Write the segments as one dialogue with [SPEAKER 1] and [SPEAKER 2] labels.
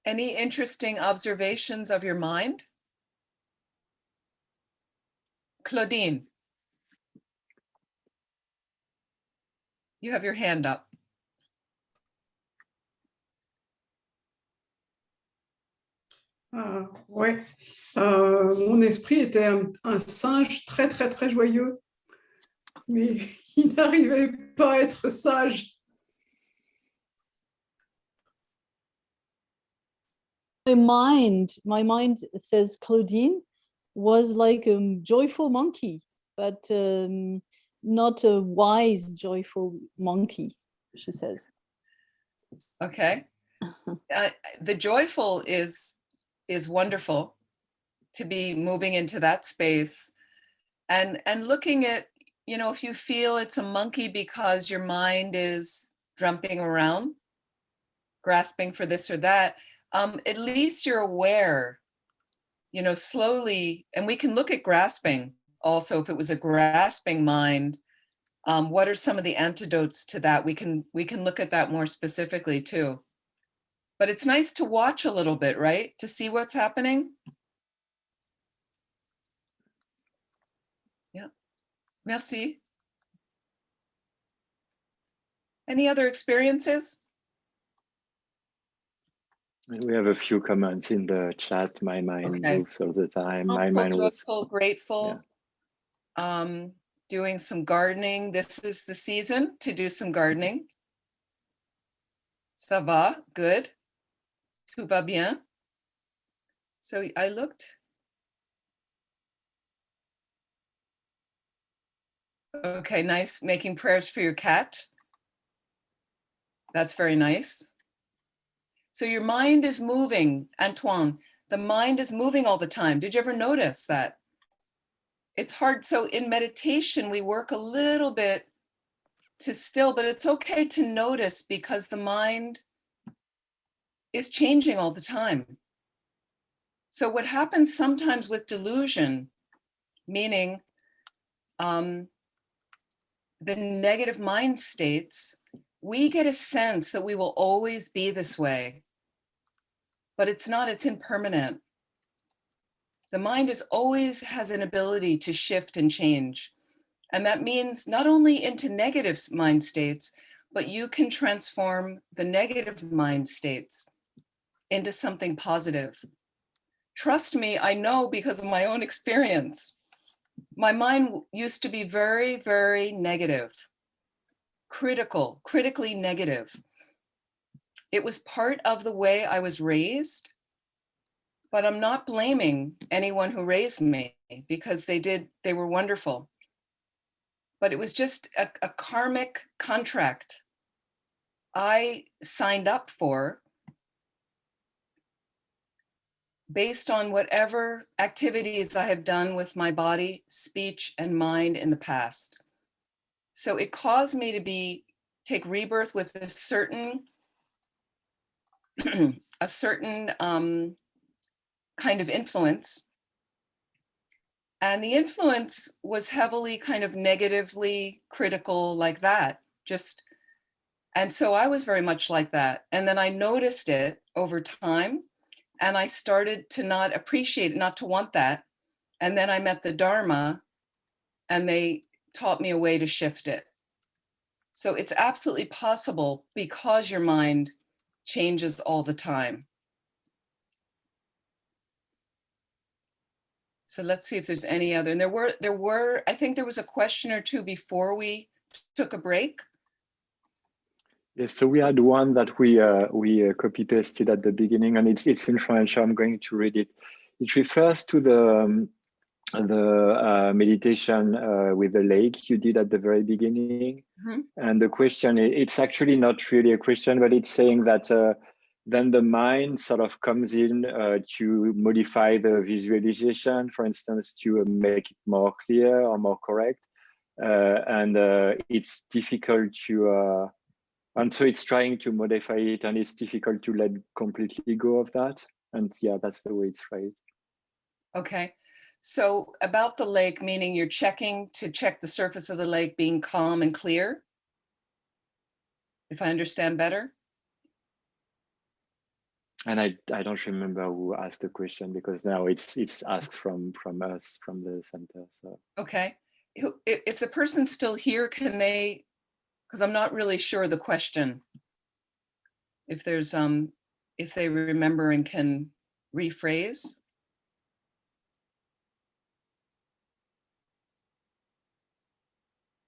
[SPEAKER 1] Any interesting observations of your mind? Claudine, you have your hand up.
[SPEAKER 2] Ouais, mon esprit était un singe très, très, très joyeux, mais il n'arrivait pas à être sage.
[SPEAKER 3] My mind says Claudine was like a joyful monkey, but not a wise, joyful monkey, she says.
[SPEAKER 1] Okay. The joyful is wonderful to be moving into that space and looking at, you know, if you feel it's a monkey because your mind is jumping around, grasping for this or that, at least you're aware, you know, slowly, and we can look at grasping also. If it was a grasping mind, what are some of the antidotes to that? We can look at that more specifically too. But it's nice to watch a little bit, right? To see what's happening. Yeah. Merci. Any other experiences?
[SPEAKER 4] We have a few comments in the chat. My mind moves all the time. My mind was
[SPEAKER 1] grateful. Yeah. Doing some gardening. This is the season to do some gardening. Ça va, good. Tout va bien. So I looked. Okay, nice. Making prayers for your cat. That's very nice. So your mind is moving, Antoine. The mind is moving all the time. Did you ever notice that? It's hard. So in meditation, we work a little bit to still, but it's okay to notice because the mind is changing all the time. So what happens sometimes with delusion, meaning the negative mind states, we get a sense that we will always be this way, but it's not, it's impermanent. The mind is always has an ability to shift and change. And that means not only into negative mind states, but you can transform the negative mind states into something positive. Trust me, I know because of my own experience. My mind used to be very, very negative, critically negative. It was part of the way I was raised, but I'm not blaming anyone who raised me because they were wonderful. But it was just a karmic contract I signed up for based on whatever activities I have done with my body, speech, and mind in the past. So it caused me to take rebirth with a certain kind of influence. And the influence was heavily kind of negatively critical like that, and so I was very much like that. And then I noticed it over time and I started to not appreciate it, not to want that. And then I met the Dharma and they taught me a way to shift it. So it's absolutely possible because your mind changes all the time. So let's see if there's any other. And there were, I think there was a question or two before we took a break.
[SPEAKER 4] Yes, so we had one that we copy pasted at the beginning, and it's influential. I'm going to read it. It refers to the meditation with the lake you did at the very beginning. Mm-hmm. And the question, it's actually not really a question, but it's saying that then the mind sort of comes in to modify the visualization, for instance, to make it more clear or more correct. And it's difficult to, and so it's trying to modify it, and it's difficult to let completely go of that. And yeah, that's the way it's phrased.
[SPEAKER 1] Okay. So about the lake, meaning you're checking to check the surface of the lake being calm and clear, if I understand better?
[SPEAKER 4] And I don't remember who asked the question, because now it's asked from us, from the center. So
[SPEAKER 1] Okay. If the person's still here, can they, because I'm not really sure the question. If there's if they remember and can rephrase.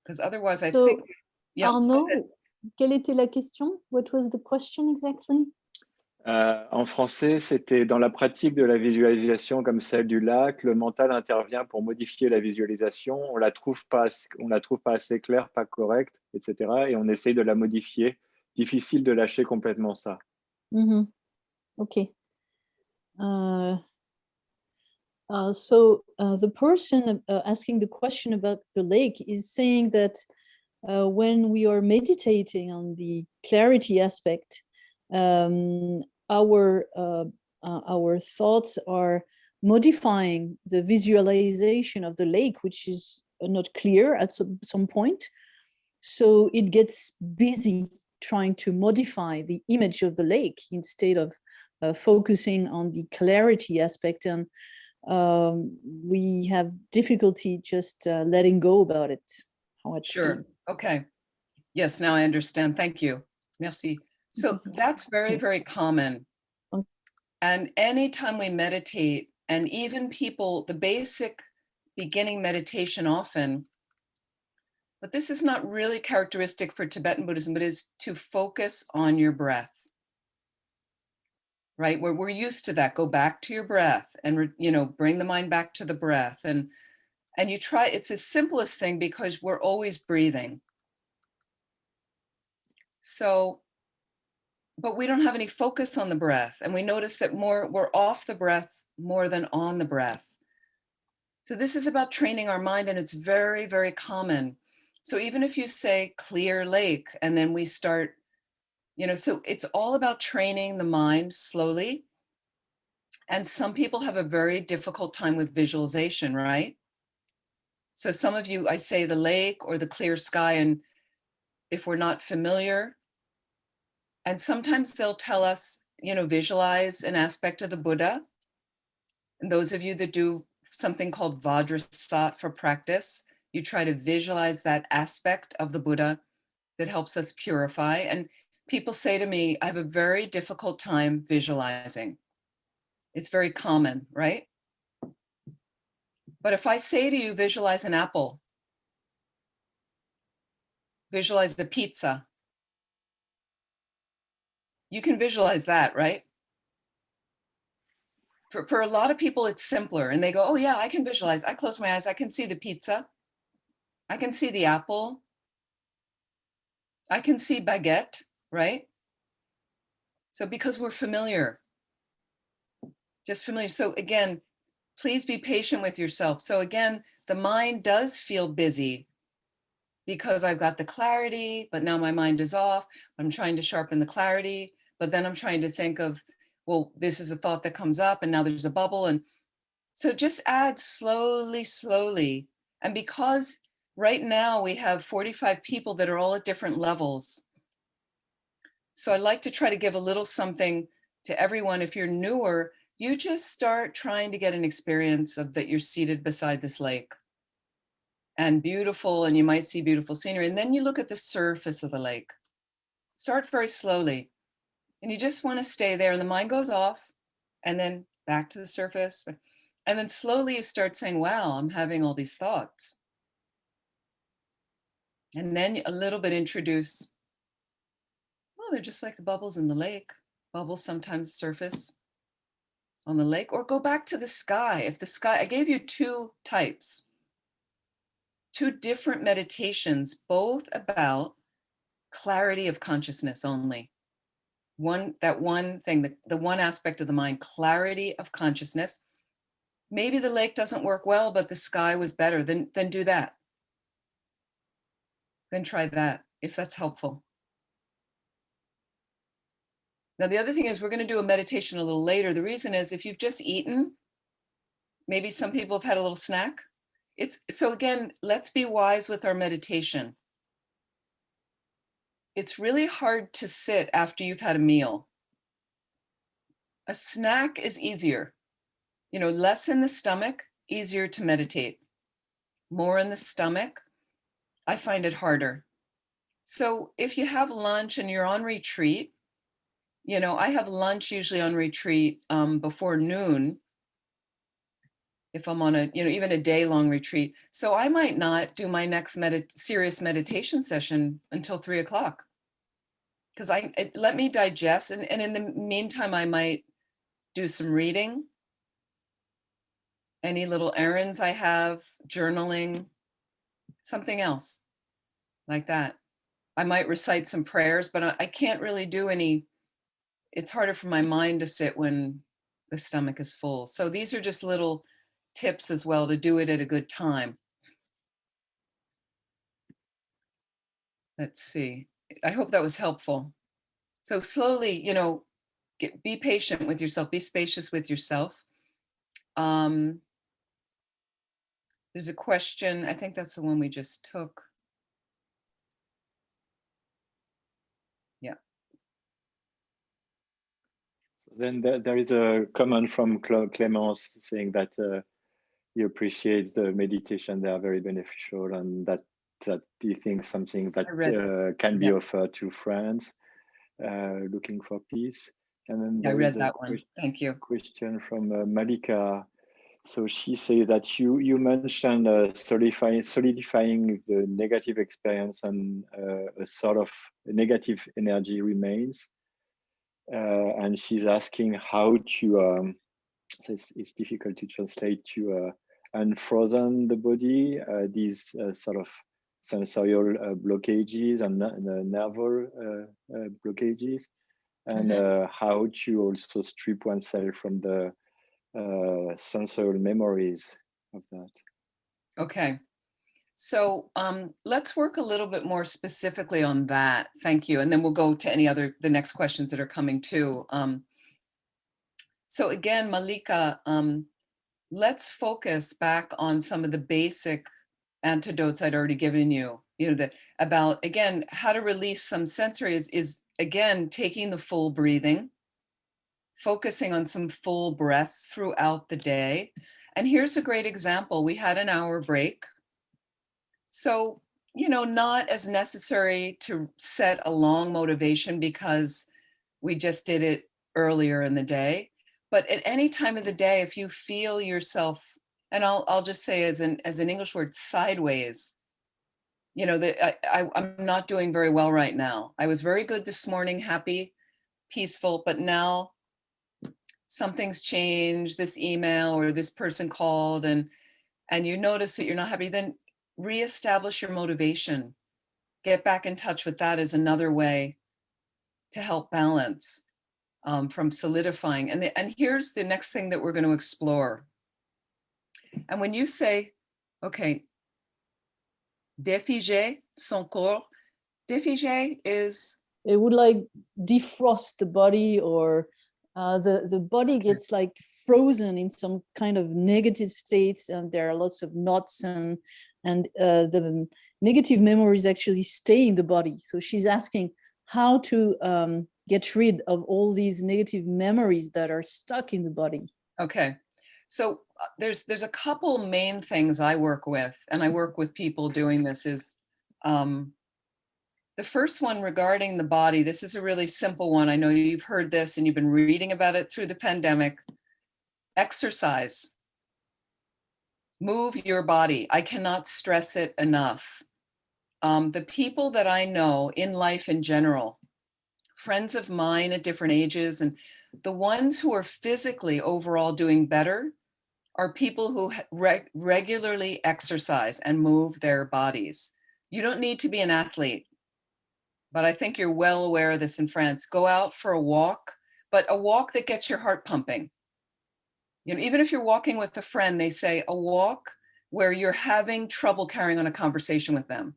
[SPEAKER 1] Because otherwise I
[SPEAKER 3] So,
[SPEAKER 1] think, yeah.
[SPEAKER 3] Arnaud, quelle était la question? What was the question exactly?
[SPEAKER 4] En français, c'était dans la pratique de la visualisation comme celle du lac, le mental intervient pour modifier la visualisation. On la trouve pas assez claire, pas correcte, etc. Et on essaye de la modifier. Difficile de lâcher complètement ça.
[SPEAKER 3] Mm-hmm. Okay. So the person asking the question about the lake is saying that when we are meditating on the clarity aspect, our thoughts are modifying the visualization of the lake, which is not clear at some point. So it gets busy trying to modify the image of the lake instead of focusing on the clarity aspect. And we have difficulty just letting go about it.
[SPEAKER 1] Sure. Okay. Yes, now I understand. Thank you. Merci. So that's very, very common. And anytime we meditate, and even people, the basic beginning meditation often, but this is not really characteristic for Tibetan Buddhism, but is to focus on your breath. Right? Where we're used to that. Go back to your breath and, bring the mind back to the breath. And you try, it's the simplest thing because we're always breathing. So, but we don't have any focus on the breath. And we notice that we're off the breath more than on the breath. So this is about training our mind, and it's very, very common. So even if you say clear lake, and then we start, so it's all about training the mind slowly. And some people have a very difficult time with visualization, right? So some of you, I say the lake or the clear sky, and if we're not familiar, and sometimes they'll tell us, visualize an aspect of the Buddha. And those of you that do something called Vajrasat for practice, you try to visualize that aspect of the Buddha that helps us purify. And people say to me, I have a very difficult time visualizing. It's very common, right? But if I say to you, visualize an apple, visualize the pizza, you can visualize that, right? For a lot of people, it's simpler, and they go, oh yeah, I can visualize. I close my eyes, I can see the pizza. I can see the apple. I can see baguette, right? So because we're familiar, just familiar. So again, please be patient with yourself. So again, the mind does feel busy because I've got the clarity, but now my mind is off. I'm trying to sharpen the clarity, but then I'm trying to think of, well, this is a thought that comes up and now there's a bubble. And so just add slowly, slowly. And because right now we have 45 people that are all at different levels. So I like to try to give a little something to everyone. If you're newer, you just start trying to get an experience of that you're seated beside this lake and beautiful, and you might see beautiful scenery. And then you look at the surface of the lake. Start very slowly. And you just want to stay there, and the mind goes off and then back to the surface. And then slowly you start saying, wow, I'm having all these thoughts. And then a little bit introduce, well, they're just like the bubbles in the lake. Bubbles sometimes surface on the lake, or go back to the sky. If the sky, I gave you two types, two different meditations, both about clarity of consciousness only. That one thing, the one aspect of the mind, clarity of consciousness. Maybe the lake doesn't work well, but the sky was better, then do that. Then try that, if that's helpful. Now, the other thing is we're going to do a meditation a little later. The reason is if you've just eaten, maybe some people have had a little snack. So again, let's be wise with our meditation. It's really hard to sit after you've had a meal. A snack is easier. You know, less in the stomach, easier to meditate. More in the stomach, I find it harder. So if you have lunch and you're on retreat, you know, I have lunch usually on retreat before noon, if I'm on a, you know, even a day-long retreat. So I might not do my next serious meditation session until 3 o'clock. Because let me digest. And in the meantime, I might do some reading, any little errands I have, journaling, something else like that. I might recite some prayers, but I can't really do any. It's harder for my mind to sit when the stomach is full. So these are just little tips as well to do it at a good time. Let's see. I hope that was helpful. So slowly, you know, be patient with yourself, be spacious with yourself. There's a question, I think that's the one we just took. Yeah.
[SPEAKER 4] Then there is a comment from Clémence saying that he appreciates the meditation; they are very beneficial, and that he thinks something that can be offered to friends looking for peace. And then
[SPEAKER 1] I read that one. Thank you.
[SPEAKER 4] Question from Malika. So she says that you mentioned solidifying the negative experience, and a sort of negative energy remains. And she's asking how to, it's difficult to translate, to unfrozen the body, these sort of sensorial blockages and nerval blockages, and how to also strip oneself from the sensorial memories of that.
[SPEAKER 1] Okay. So let's work a little bit more specifically on that. Thank you. And then we'll go to the next questions that are coming too. So again, Malika, let's focus back on some of the basic antidotes I'd already given you. You know, about, again, how to release some sensory is again, taking the full breathing, focusing on some full breaths throughout the day. And here's a great example. We had an hour break. So, you know, not as necessary to set a long motivation because we just did it earlier in the day. But at any time of the day, if you feel yourself, and I'll just say as an English word, sideways, you know, that I'm not doing very well right now. I was very good this morning, happy, peaceful, but now something's changed, this email or this person called, and you notice that you're not happy, then reestablish your motivation. Get back in touch with that is another way to help balance from solidifying. And here's the next thing that we're going to explore. And when you say, okay, défiger son corps, défiger is...
[SPEAKER 3] It would like defrost the body, or the body gets like frozen in some kind of negative states, and there are lots of knots, and the negative memories actually stay in the body. So she's asking how to get rid of all these negative memories that are stuck in the body.
[SPEAKER 1] Okay, so there's a couple main things I work with, and I work with people doing this, is the first one regarding the body. This is a really simple one. I know you've heard this and you've been reading about it through the pandemic. Exercise. Move your body. I cannot stress it enough. The people that I know in life in general, friends of mine at different ages, and the ones who are physically overall doing better are people who regularly exercise and move their bodies. You don't need to be an athlete, but I think you're well aware of this in France. Go out for a walk, but a walk that gets your heart pumping. You know, even if you're walking with a friend, they say a walk where you're having trouble carrying on a conversation with them.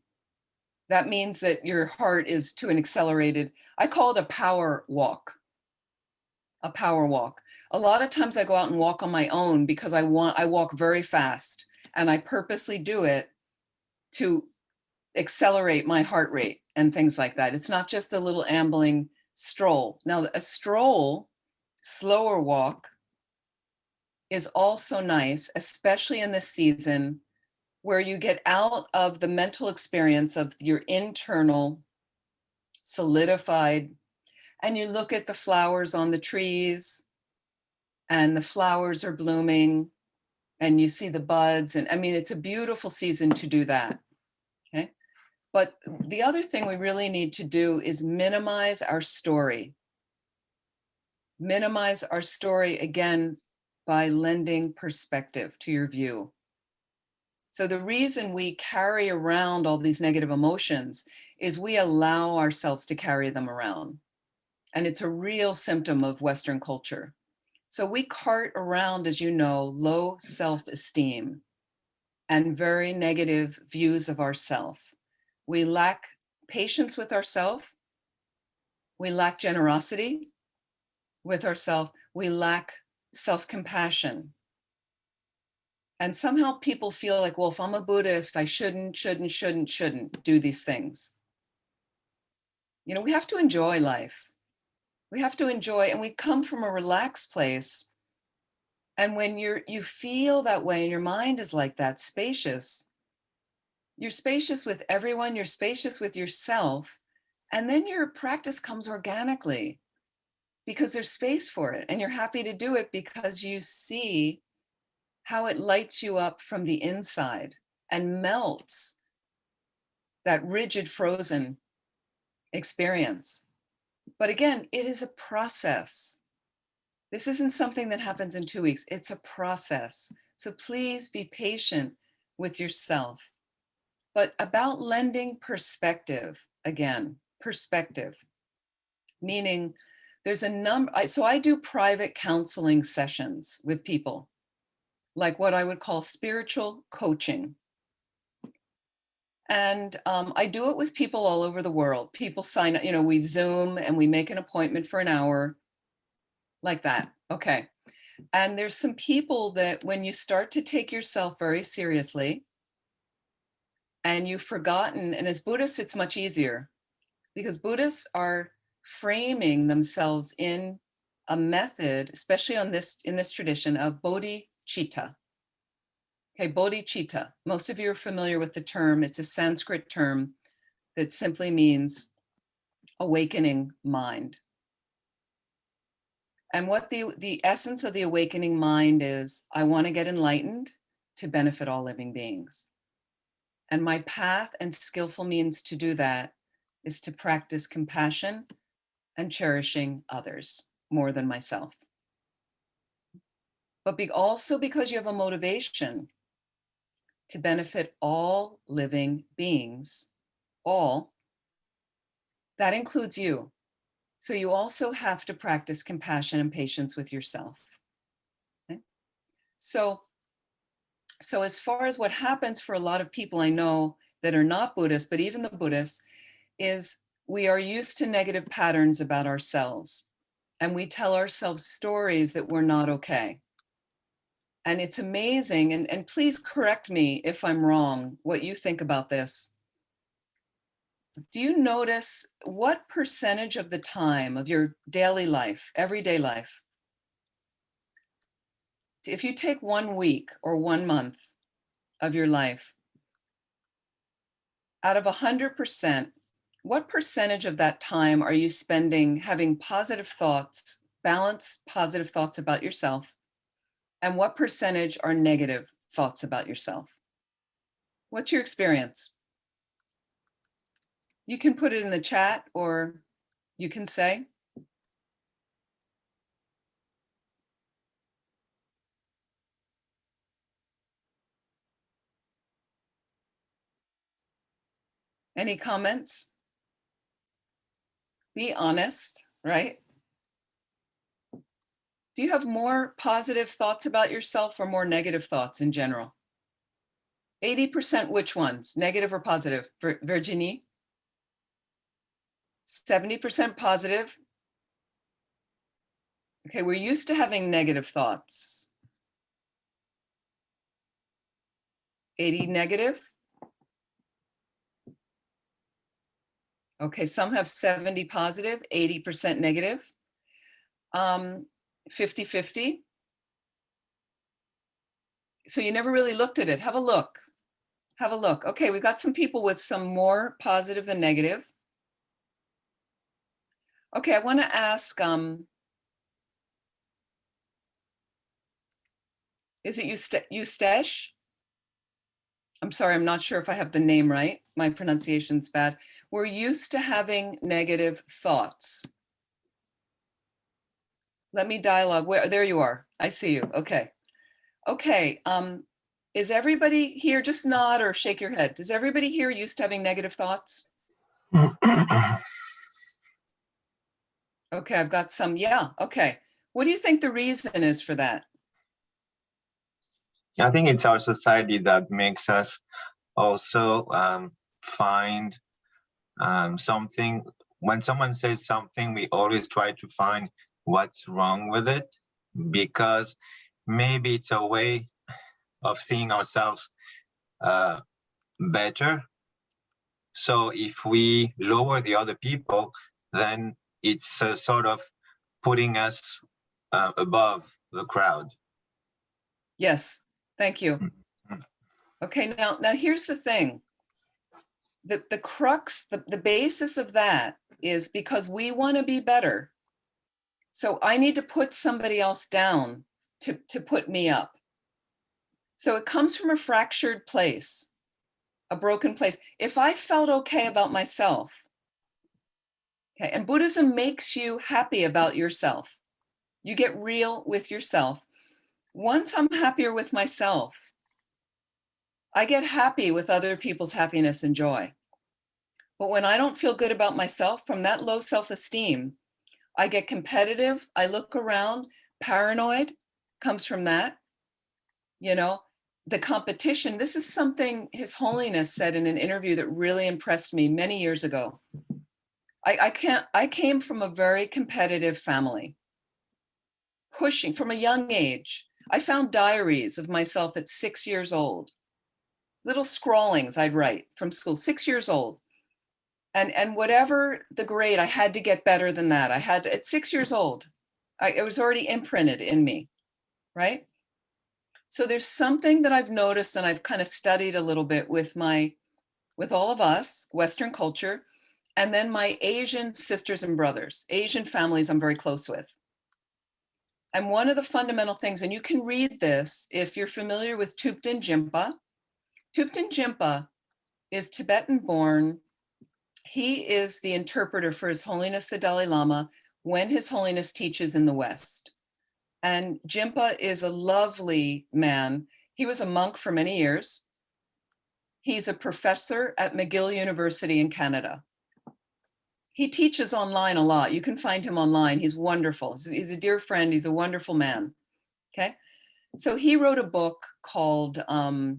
[SPEAKER 1] That means that your heart is to an accelerated, I call it a power walk. A power walk. A lot of times I go out and walk on my own because I walk very fast, and I purposely do it to accelerate my heart rate and things like that. It's not just a little ambling stroll. Now, a stroll slower walk is also nice, especially in this season where you get out of the mental experience of your internal solidified, and you look at the flowers on the trees, and the flowers are blooming, and you see the buds. And I mean, it's a beautiful season to do that. Okay. But the other thing we really need to do is minimize our story. Minimize our story again by lending perspective to your view. So the reason we carry around all these negative emotions is we allow ourselves to carry them around. And it's a real symptom of Western culture. So we cart around, as you know, low self-esteem and very negative views of ourself. We lack patience with ourselves. We lack generosity with ourselves. We lack self-compassion. And somehow people feel like, well, if I'm a Buddhist, I shouldn't do these things. You know, we have to enjoy life. We have to enjoy, and we come from a relaxed place. And when you feel that way and your mind is like that, spacious, you're spacious with everyone, you're spacious with yourself, and then your practice comes organically because there's space for it. And you're happy to do it because you see how it lights you up from the inside and melts that rigid, frozen experience. But again, it is a process. This isn't something that happens in 2 weeks. It's a process. So please be patient with yourself. But about lending perspective, again, perspective, meaning there's a number. So I do private counseling sessions with people, like what I would call spiritual coaching. And I do it with people all over the world. People sign up, you know, we Zoom and we make an appointment for an hour, like that. Okay. And there's some people that when you start to take yourself very seriously and you've forgotten, and as Buddhists, it's much easier because Buddhists are framing themselves in a method, especially in this tradition of bodhicitta. Okay, bodhicitta. Most of you are familiar with the term. It's a Sanskrit term that simply means awakening mind. And what the essence of the awakening mind is, I want to get enlightened to benefit all living beings. And my path and skillful means to do that is to practice compassion and cherishing others more than myself. But also because you have a motivation to benefit all living beings, all, that includes you. So you also have to practice compassion and patience with yourself. Okay? So as far as what happens for a lot of people I know that are not Buddhists, but even the Buddhists, is we are used to negative patterns about ourselves. And we tell ourselves stories that we're not okay. And it's amazing, and please correct me if I'm wrong, what you think about this. Do you notice what percentage of the time of your daily life, everyday life, if you take 1 week or 1 month of your life, out of 100%, what percentage of that time are you spending having positive thoughts, balanced positive thoughts about yourself? And what percentage are negative thoughts about yourself? What's your experience? You can put it in the chat or you can say. Any comments? Be honest, right? Do you have more positive thoughts about yourself or more negative thoughts in general? 80% which ones? Negative or positive? Virginie? 70% positive. Okay, we're used to having negative thoughts. 80 negative. Okay, some have 70 positive, 80% negative. 50-50? So you never really looked at it. Have a look. Have a look. Okay, we've got some people with some more positive than negative. Okay, I want to ask, is it Eustache? I'm sorry, I'm not sure if I have the name right. My pronunciation's bad. We're used to having negative thoughts. Let me dialogue. There you are. I see you. Okay. Okay. Is everybody here, just nod or shake your head. Is everybody here used to having negative thoughts? Okay, I've got some. Yeah. Okay. What do you think the reason is for that?
[SPEAKER 5] I think it's our society that makes us also find something. When someone says something, we always try to find what's wrong with it, because maybe it's a way of seeing ourselves better. So if we lower the other people, then it's sort of putting us above the crowd.
[SPEAKER 1] Yes, thank you. Okay, now here's the thing. The crux, the basis of that is because we want to be better. So I need to put somebody else down to put me up. So it comes from a fractured place, a broken place. If I felt okay about myself, okay, and Buddhism makes you happy about yourself. You get real with yourself. Once I'm happier with myself, I get happy with other people's happiness and joy. But when I don't feel good about myself, from that low self-esteem, I get competitive. I look around. Paranoid comes from that. You know, the competition. This is something His Holiness said in an interview that really impressed me many years ago. I came from a very competitive family, pushing from a young age. I found diaries of myself at 6 years old, little scrawlings I'd write from school, 6 years old. And whatever the grade, I had to get better than that. I had to, at 6 years old, it was already imprinted in me, right? So there's something that I've noticed and I've kind of studied a little bit with all of us, Western culture, and then my Asian sisters and brothers, Asian families I'm very close with. And one of the fundamental things, and you can read this if you're familiar with Thupten Jinpa. Thupten Jinpa is Tibetan born. He is the interpreter for His Holiness the Dalai Lama when His Holiness teaches in the West. And Jinpa is a lovely man. He was a monk for many years. He's a professor at McGill University in Canada. He teaches online a lot. You can find him online. He's wonderful. He's a dear friend. He's a wonderful man. Okay. So he wrote a book called, I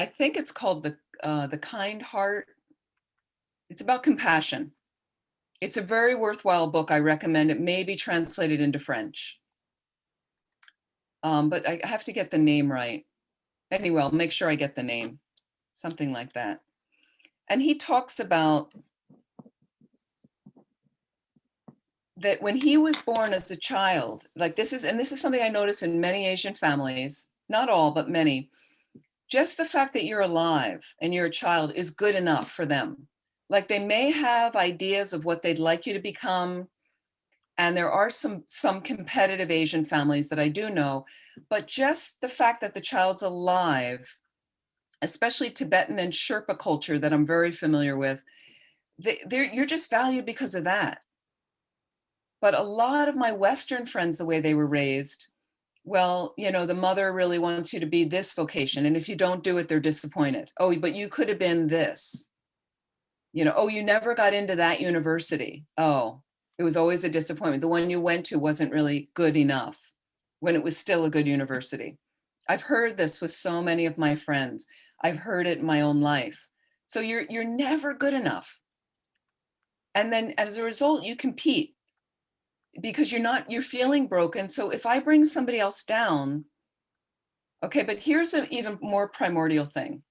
[SPEAKER 1] think it's called The Kind Heart. It's about compassion. It's a very worthwhile book. I recommend it. May be translated into French. But I have to get the name right. Anyway, I'll make sure I get the name. Something like that. And he talks about that when he was born as a child, like this is something I notice in many Asian families, not all, but many, just the fact that you're alive and you're a child is good enough for them. Like they may have ideas of what they'd like you to become. And there are some competitive Asian families that I do know, but just the fact that the child's alive, especially Tibetan and Sherpa culture that I'm very familiar with, you're just valued because of that. But a lot of my Western friends, the way they were raised, well, you know, the mother really wants you to be this vocation. And if you don't do it, they're disappointed. Oh, but you could have been this. You know, oh, you never got into that university. Oh, it was always a disappointment. The one you went to wasn't really good enough when it was still a good university. I've heard this with so many of my friends. I've heard it in my own life. So you're never good enough. And then as a result, you compete because you're feeling broken. So if I bring somebody else down, okay, but here's an even more primordial thing.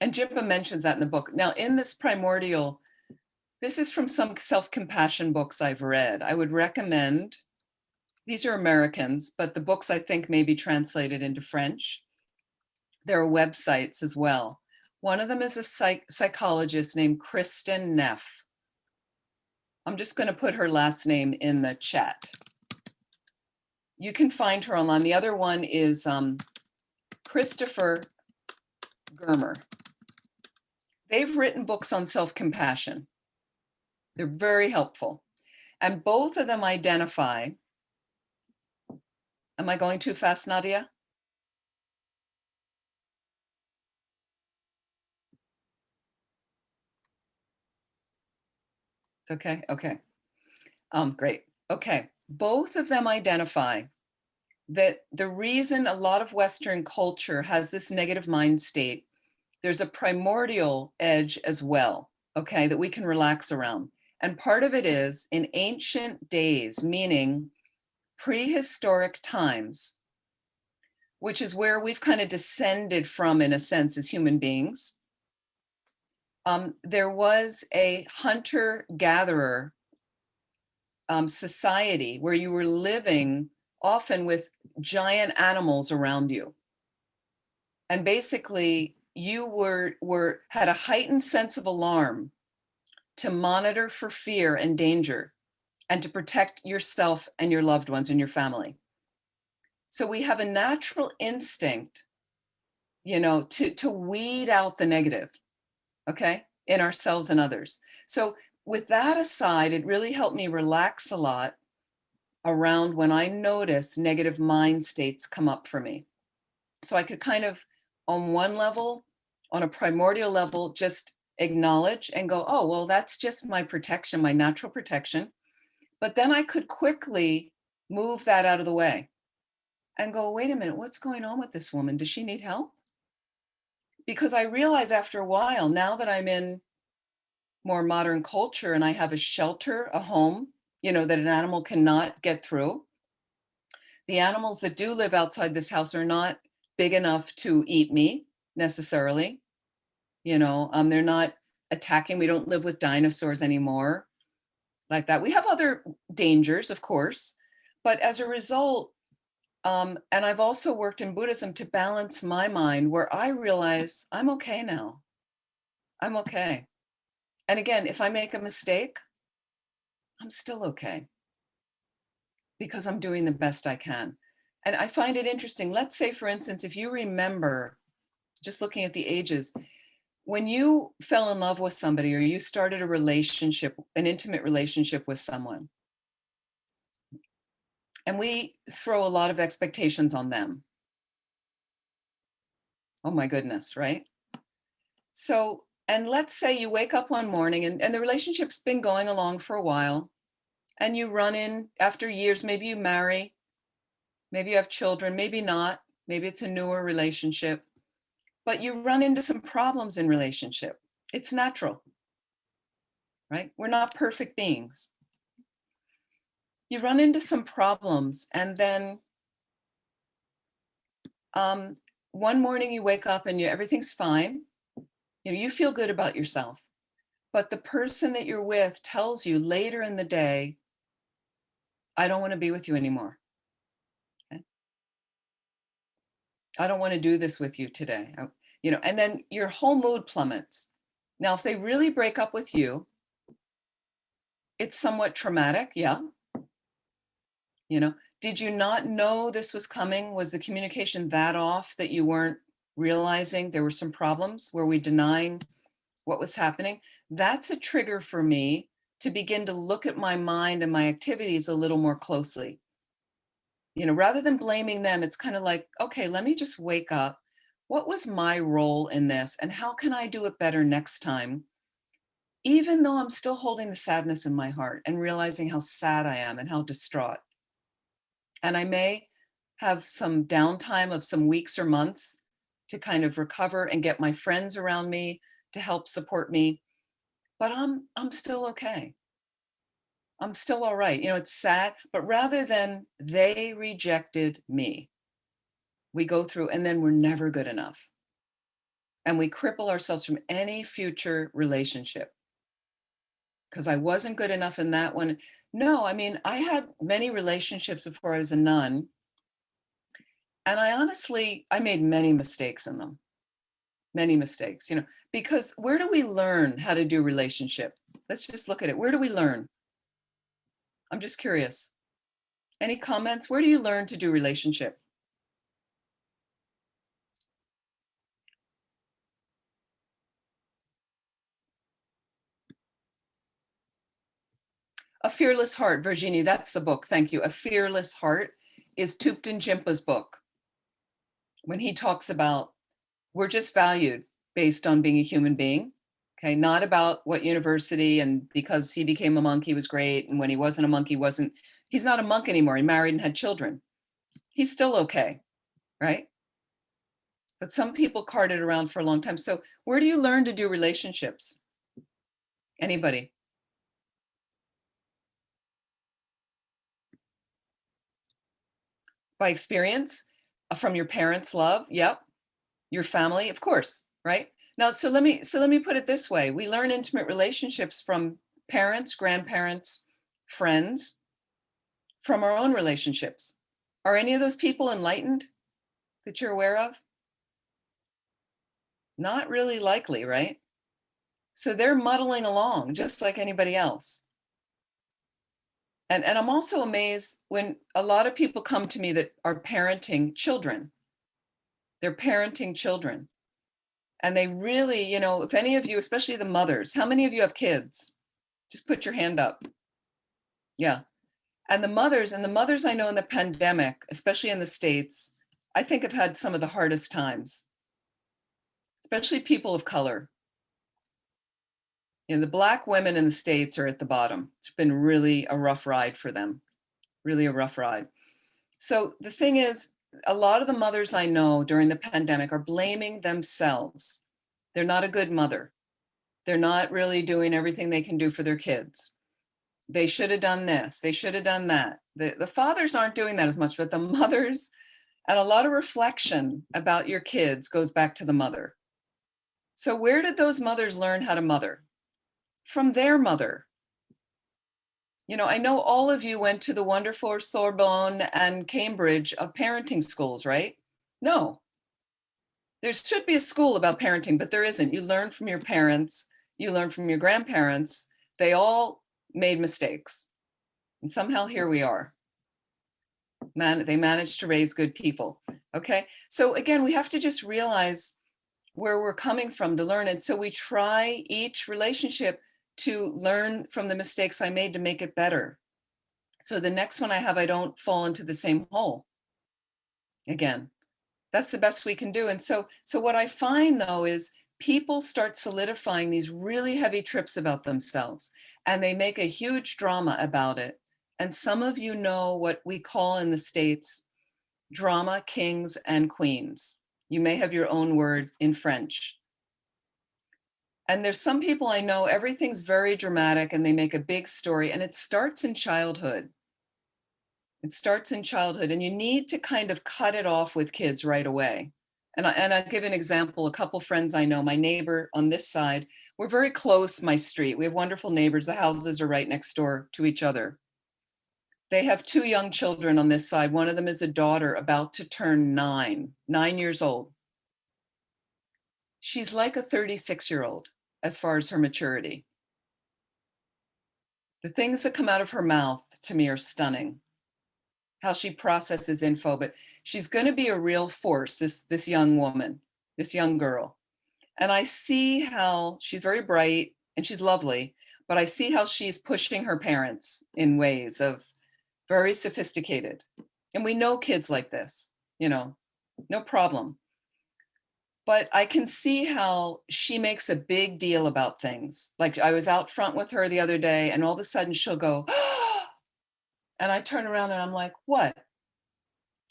[SPEAKER 1] And Jinpa mentions that in the book. Now in this primordial, this is from some self-compassion books I've read. I would recommend These are Americans, but the books I think may be translated into French. There are websites as well. One of them is a psychologist named Kristen Neff. I'm just going to put her last name in the chat. You can find her online. The other one is Christopher Germer. They've written books on self-compassion. They're very helpful. And both of them identify, am I going too fast, Nadia? It's okay, okay. Great, okay. Both of them identify that the reason a lot of Western culture has this negative mind state, there's a primordial edge as well, okay, that we can relax around. And part of it is in ancient days, meaning prehistoric times, which is where we've kind of descended from in a sense as human beings. There was a hunter-gatherer society where you were living often with giant animals around you. And basically you had a heightened sense of alarm to monitor for fear and danger and to protect yourself and your loved ones and your family. So we have a natural instinct, you know, to weed out the negative, okay, in ourselves and others. So with that aside, it really helped me relax a lot around when I notice negative mind states come up for me. So I could kind of, on one level, on a primordial level, just acknowledge and go, oh, well, that's just my protection, my natural protection. But then I could quickly move that out of the way and go, wait a minute, what's going on with this woman? Does she need help? Because I realize after a while, now that I'm in more modern culture and I have a shelter, a home, you know, that an animal cannot get through. The animals that do live outside this house are not big enough to eat me necessarily. You know, they're not attacking. We don't live with dinosaurs anymore like that. We have other dangers, of course, but as a result, and I've also worked in Buddhism to balance my mind where I realize I'm okay now. I'm okay. And again, if I make a mistake, I'm still okay because I'm doing the best I can. And I find it interesting. Let's say, for instance, if you remember, just looking at the ages, when you fell in love with somebody or you started a relationship, an intimate relationship with someone, and we throw a lot of expectations on them. Oh my goodness, right? So, and let's say you wake up one morning and the relationship's been going along for a while, and you run in after years, maybe you marry, maybe you have children, maybe not, maybe it's a newer relationship, but you run into some problems in relationship. It's natural, right? We're not perfect beings. You run into some problems, and then one morning you wake up and everything's fine. You know, you feel good about yourself, but the person that you're with tells you later in the day, I don't want to be with you anymore. Okay? I don't want to do this with you today. You know, and then your whole mood plummets. Now, if they really break up with you, it's somewhat traumatic, yeah. You know, did you not know this was coming? Was the communication that off that you weren't realizing there were some problems? Were we denying what was happening? That's a trigger for me to begin to look at my mind and my activities a little more closely. You know, rather than blaming them, it's kind of like, okay, let me just wake up. What was my role in this? And how can I do it better next time? Even though I'm still holding the sadness in my heart and realizing how sad I am and how distraught. And I may have some downtime of some weeks or months to kind of recover and get my friends around me to help support me. But I'm still okay. I'm still all right. You know, it's sad, but rather than they rejected me, we go through and then we're never good enough. And we cripple ourselves from any future relationship. because I wasn't good enough in that one. No, I mean, I had many relationships before I was a nun. And I made many mistakes in them, many mistakes, because where do we learn how to do relationship? Let's just look at it. Where do we learn? I'm just curious. Any comments? Where do you learn to do relationship? A Fearless Heart, Virginie, that's the book. Thank you. A Fearless Heart is Thupten Jinpa's book. When he talks about we're just valued based on being a human being, okay? Not about what university, and because he became a monk, he was great. And when he wasn't a monk, he's not a monk anymore. He married and had children. He's still okay, right? But some people carted around for a long time. So where do you learn to do relationships? Anybody? By experience, from your parents' love, yep. Your family, of course, right? Now, so let me put it this way. We learn intimate relationships from parents, grandparents, friends, from our own relationships. Are any of those people enlightened that you're aware of? Not really likely, right? So they're muddling along just like anybody else. And I'm also amazed when a lot of people come to me that are parenting children. They're parenting children. And they really, if any of you, especially the mothers, how many of you have kids? Just put your hand up. Yeah. And the mothers I know in the pandemic, especially in the States, I think have had some of the hardest times, especially people of color. The Black women in the States are at the bottom. It's been really a rough ride for them, really a rough ride. So the thing is, a lot of the mothers I know during the pandemic are blaming themselves. They're not a good mother. They're not really doing everything they can do for their kids. They should have done this. They should have done that. The fathers aren't doing that as much, but the mothers, and a lot of reflection about your kids goes back to the mother. So where did those mothers learn how to mother? From their mother. I know all of you went to the wonderful Sorbonne and Cambridge of parenting schools, right? No. There should be a school about parenting, but there isn't. You learn from your parents, you learn from your grandparents. They all made mistakes. And somehow here we are. They managed to raise good people. Okay. So again, we have to just realize where we're coming from to learn it. So we try each relationship to learn from the mistakes I made to make it better. So the next one I have, I don't fall into the same hole again. That's the best we can do. And so what I find though is people start solidifying these really heavy trips about themselves, and they make a huge drama about it. And some of you know what we call in the States drama kings and queens. You may have your own word in French. And there's some people I know, everything's very dramatic and they make a big story, and it starts in childhood. It starts in childhood, and you need to kind of cut it off with kids right away. And I'll give an example. A couple friends I know, my neighbor on this side, we're very close, my street. We have wonderful neighbors. The houses are right next door to each other. They have two young children on this side. One of them is a daughter about to turn 9 years old. She's like a 36-year-old as far as her maturity. The things that come out of her mouth to me are stunning. How she processes info, but she's going to be a real force, this young woman, this young girl. And I see how she's very bright and she's lovely, but I see how she's pushing her parents in ways of very sophisticated. And we know kids like this, no problem. But I can see how she makes a big deal about things. Like I was out front with her the other day, and all of a sudden she'll go, and I turn around and I'm like, what?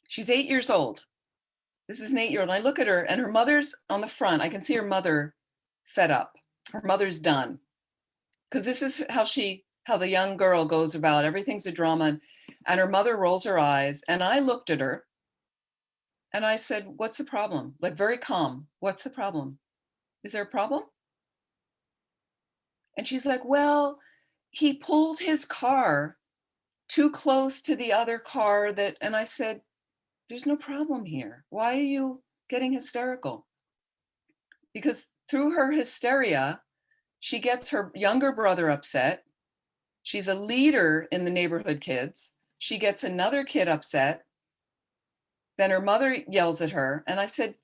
[SPEAKER 1] She's 8 years old. This is an 8-year-old. I look at her and her mother's on the front. I can see her mother fed up. Her mother's done. Because this is how the young girl goes about. Everything's a drama. And her mother rolls her eyes. And I looked at her and I said, what's the problem? Like very calm. What's the problem? Is there a problem? And she's like, well, he pulled his car too close to the other car and I said, there's no problem here. Why are you getting hysterical? Because through her hysteria, she gets her younger brother upset. She's a leader in the neighborhood kids. She gets another kid upset. Then her mother yells at her. And I said,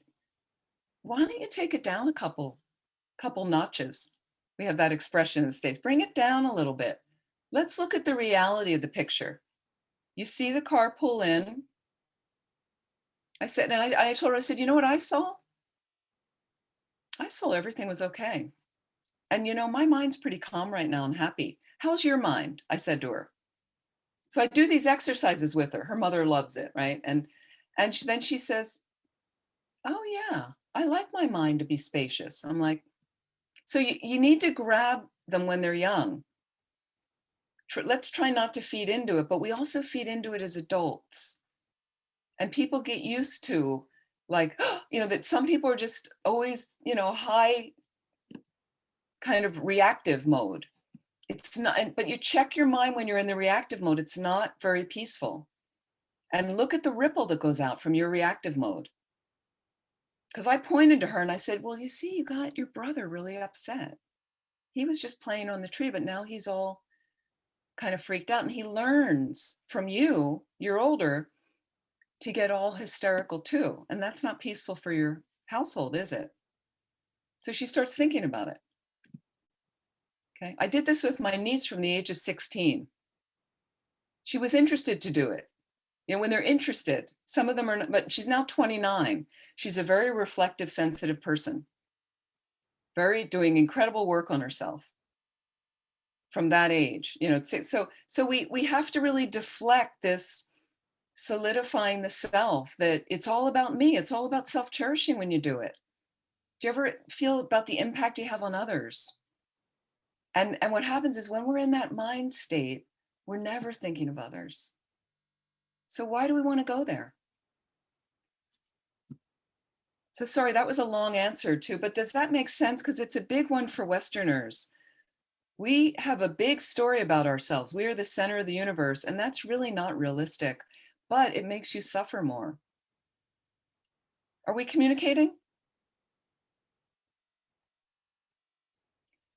[SPEAKER 1] why don't you take it down a couple notches? We have that expression in the States, bring it down a little bit. Let's look at the reality of the picture. You see the car pull in. I said, and I told her, I said, you know what I saw? I saw everything was okay. And my mind's pretty calm right now and happy. How's your mind? I said to her. So I do these exercises with her. Her mother loves it, right? And then she says, oh yeah, I like my mind to be spacious. I'm like, so you need to grab them when they're young. Let's try not to feed into it, but we also feed into it as adults. And people get used to that some people are just always, high kind of reactive mode. It's not, but you check your mind when you're in the reactive mode, it's not very peaceful. And look at the ripple that goes out from your reactive mode. Because I pointed to her and I said, well, you see, you got your brother really upset. He was just playing on the tree, but now he's all kind of freaked out. And he learns from you, you're older, to get all hysterical too. And that's not peaceful for your household, is it? So she starts thinking about it. Okay. I did this with my niece from the age of 16. She was interested to do it. When they're interested, some of them are not, but she's now 29. She's a very reflective, sensitive person, doing incredible work on herself from that age. So we have to really deflect this solidifying the self, that it's all about me. It's all about self-cherishing when you do it. Do you ever feel about the impact you have on others? And what happens is when we're in that mind state, we're never thinking of others. So why do we want to go there? So sorry, that was a long answer too, but does that make sense? Because it's a big one for Westerners. We have a big story about ourselves. We are the center of the universe, and that's really not realistic, but it makes you suffer more. Are we communicating?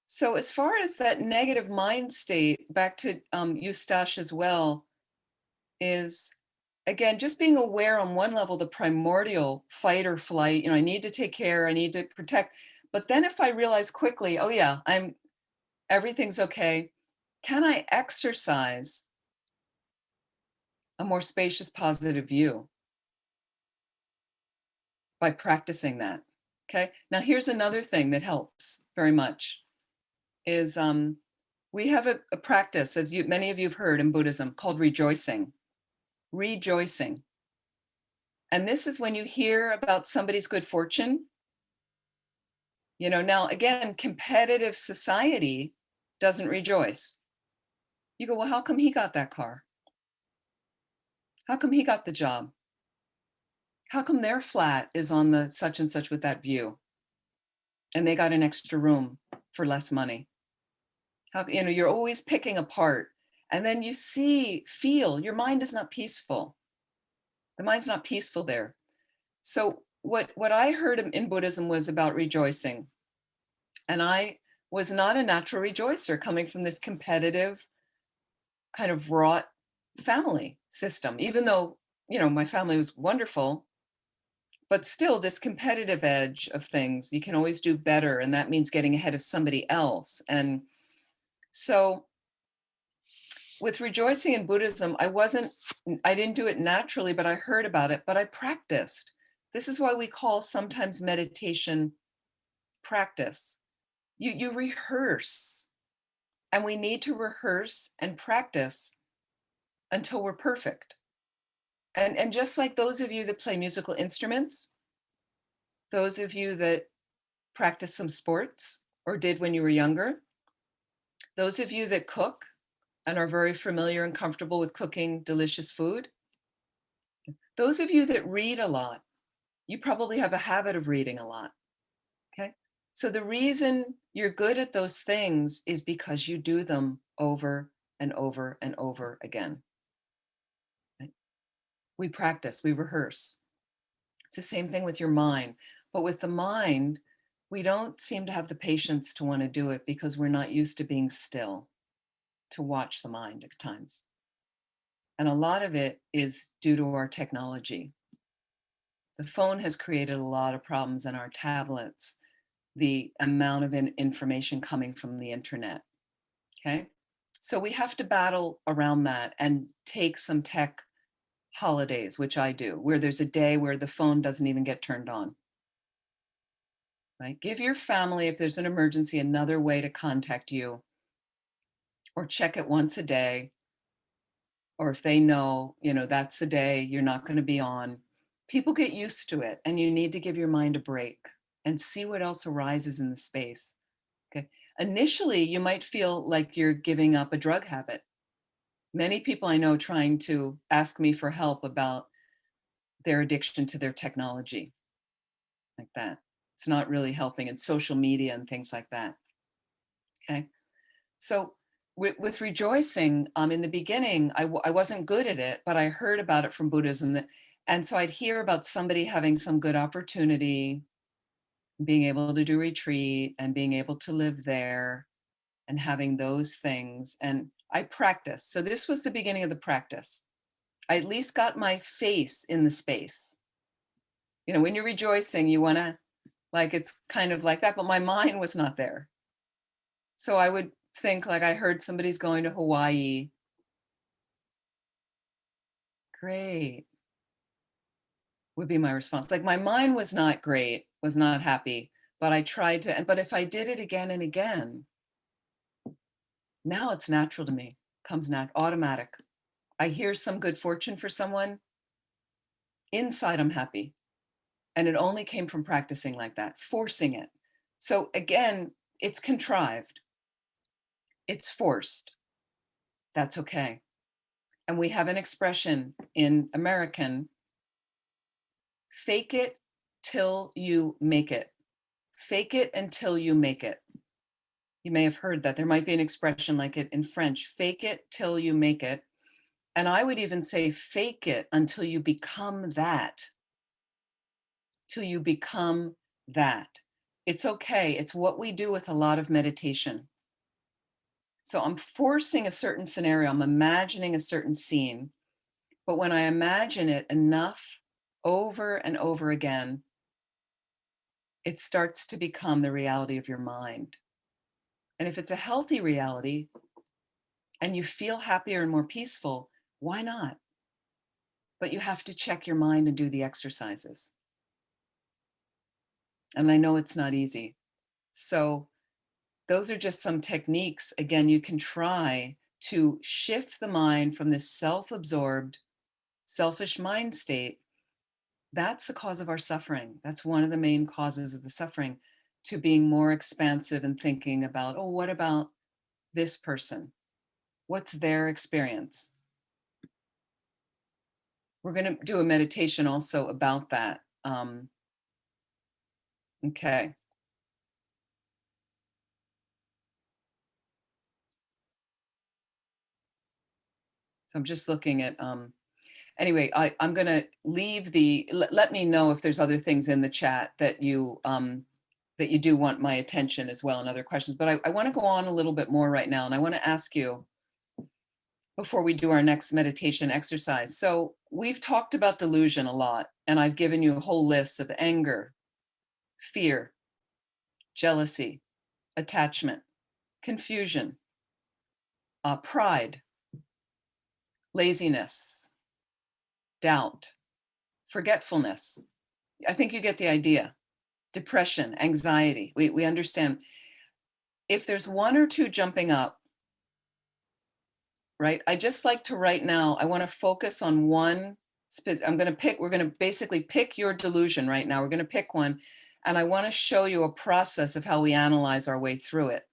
[SPEAKER 1] So as far as that negative mind state, back to Eustache as well, is again, just being aware on one level, the primordial fight or flight, I need to take care, I need to protect. But then if I realize quickly, oh yeah, everything's okay, can I exercise a more spacious, positive view by practicing that? Okay. Now here's another thing that helps very much is we have a practice, as many of you have heard in Buddhism, called rejoicing. Rejoicing. And this is when you hear about somebody's good fortune. Now again, competitive society doesn't rejoice. You go, well, how come he got that car? How come he got the job? How come their flat is on the such and such with that view? And they got an extra room for less money. You're always picking apart. And then you feel your mind is not peaceful. The mind's not peaceful there. So what I heard in Buddhism was about rejoicing. And I was not a natural rejoicer coming from this competitive kind of wrought family system, even though, my family was wonderful, but still this competitive edge of things, you can always do better. And that means getting ahead of somebody else. And so with rejoicing in Buddhism, I didn't do it naturally, but I heard about it, but I practiced. This is why we call sometimes meditation practice. You rehearse, and we need to rehearse and practice until we're perfect. And just like those of you that play musical instruments, those of you that practice some sports or did when you were younger, those of you that cook and are very familiar and comfortable with cooking delicious food, those of you that read a lot, you probably have a habit of reading a lot, okay? So the reason you're good at those things is because you do them over and over and over again. Right? We practice, we rehearse. It's the same thing with your mind. But with the mind, we don't seem to have the patience to want to do it because we're not used to being still, to watch the mind at times. And a lot of it is due to our technology. The phone has created a lot of problems in our tablets, the amount of information coming from the internet. Okay. So we have to battle around that and take some tech holidays, which I do, where there's a day where the phone doesn't even get turned on. Right? Give your family, if there's an emergency, another way to contact you, or check it once a day. Or if they know, that's the day you're not going to be on. People get used to it, and you need to give your mind a break and see what else arises in the space. Okay. Initially, you might feel like you're giving up a drug habit. Many people I know trying to ask me for help about their addiction to their technology, like that. It's not really helping, and social media and things like that. Okay. So with rejoicing, in the beginning, I wasn't good at it, but I heard about it from Buddhism. And so I'd hear about somebody having some good opportunity, being able to do retreat and being able to live there and having those things. And I practiced. So this was the beginning of the practice. I at least got my face in the space. When you're rejoicing, you want to, it's kind of like that, but my mind was not there. So I would think, like, I heard somebody's going to Hawaii. Great. Would be my response. Like, my mind was not great, was not happy, but I tried to, but if I did it again and again, now it's natural to me, comes automatic. I hear some good fortune for someone, inside I'm happy. And it only came from practicing like that, forcing it. So again, it's contrived. It's forced. That's okay. And we have an expression in American, fake it till you make it. Fake it until you make it. You may have heard that. There might be an expression like it in French, fake it till you make it. And I would even say fake it until you become that. Till you become that. It's okay. It's what we do with a lot of meditation. So I'm forcing a certain scenario. I'm imagining a certain scene. But when I imagine it enough over and over again, it starts to become the reality of your mind. And if it's a healthy reality and you feel happier and more peaceful, why not? But you have to check your mind and do the exercises. And I know it's not easy. So those are just some techniques, again, you can try to shift the mind from this self-absorbed, selfish mind state. That's the cause of our suffering. That's one of the main causes of the suffering, to being more expansive and thinking about, oh, what about this person? What's their experience? We're going to do a meditation also about that. Okay. So I'm just looking at, anyway, I'm going to leave let me know if there's other things in the chat that you do want my attention as well, and other questions. But I want to go on a little bit more right now. And I want to ask you, before we do our next meditation exercise. So we've talked about delusion a lot, and I've given you a whole list of anger, fear, jealousy, attachment, confusion, pride, laziness, doubt, forgetfulness. I think you get the idea. Depression, anxiety. We understand. If there's one or two jumping up, right? I just like to right now, I want to focus on one. We're going to basically pick your delusion right now. We're going to pick one. And I want to show you a process of how we analyze our way through it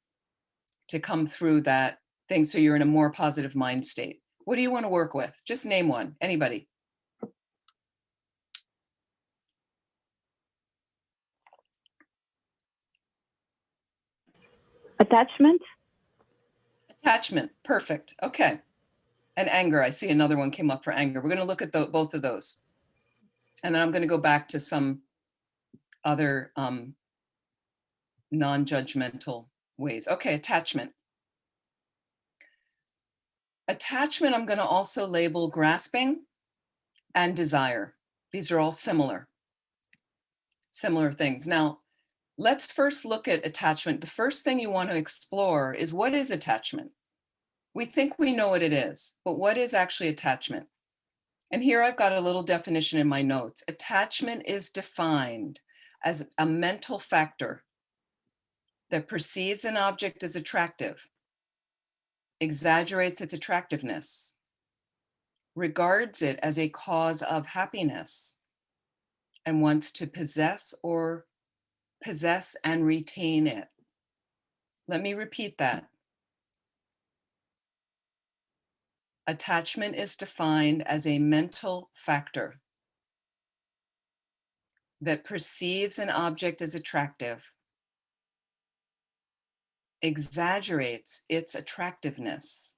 [SPEAKER 1] to come through that thing so you're in a more positive mind state. What do you want to work with? Just name one. Anybody?
[SPEAKER 6] Attachment.
[SPEAKER 1] Attachment, perfect, okay. And anger, I see another one came up for anger. We're gonna look at both of those. And then I'm gonna go back to some other non-judgmental ways. Okay, attachment. Attachment, I'm gonna also label grasping and desire. These are all similar things. Now, let's first look at attachment. The first thing you want to explore is, what is attachment? We think we know what it is, but what is actually attachment? And here I've got a little definition in my notes. Attachment is defined as a mental factor that perceives an object as attractive, exaggerates its attractiveness, regards it as a cause of happiness, and wants to possess and retain it. Let me repeat that. Attachment is defined as a mental factor that perceives an object as attractive, exaggerates its attractiveness,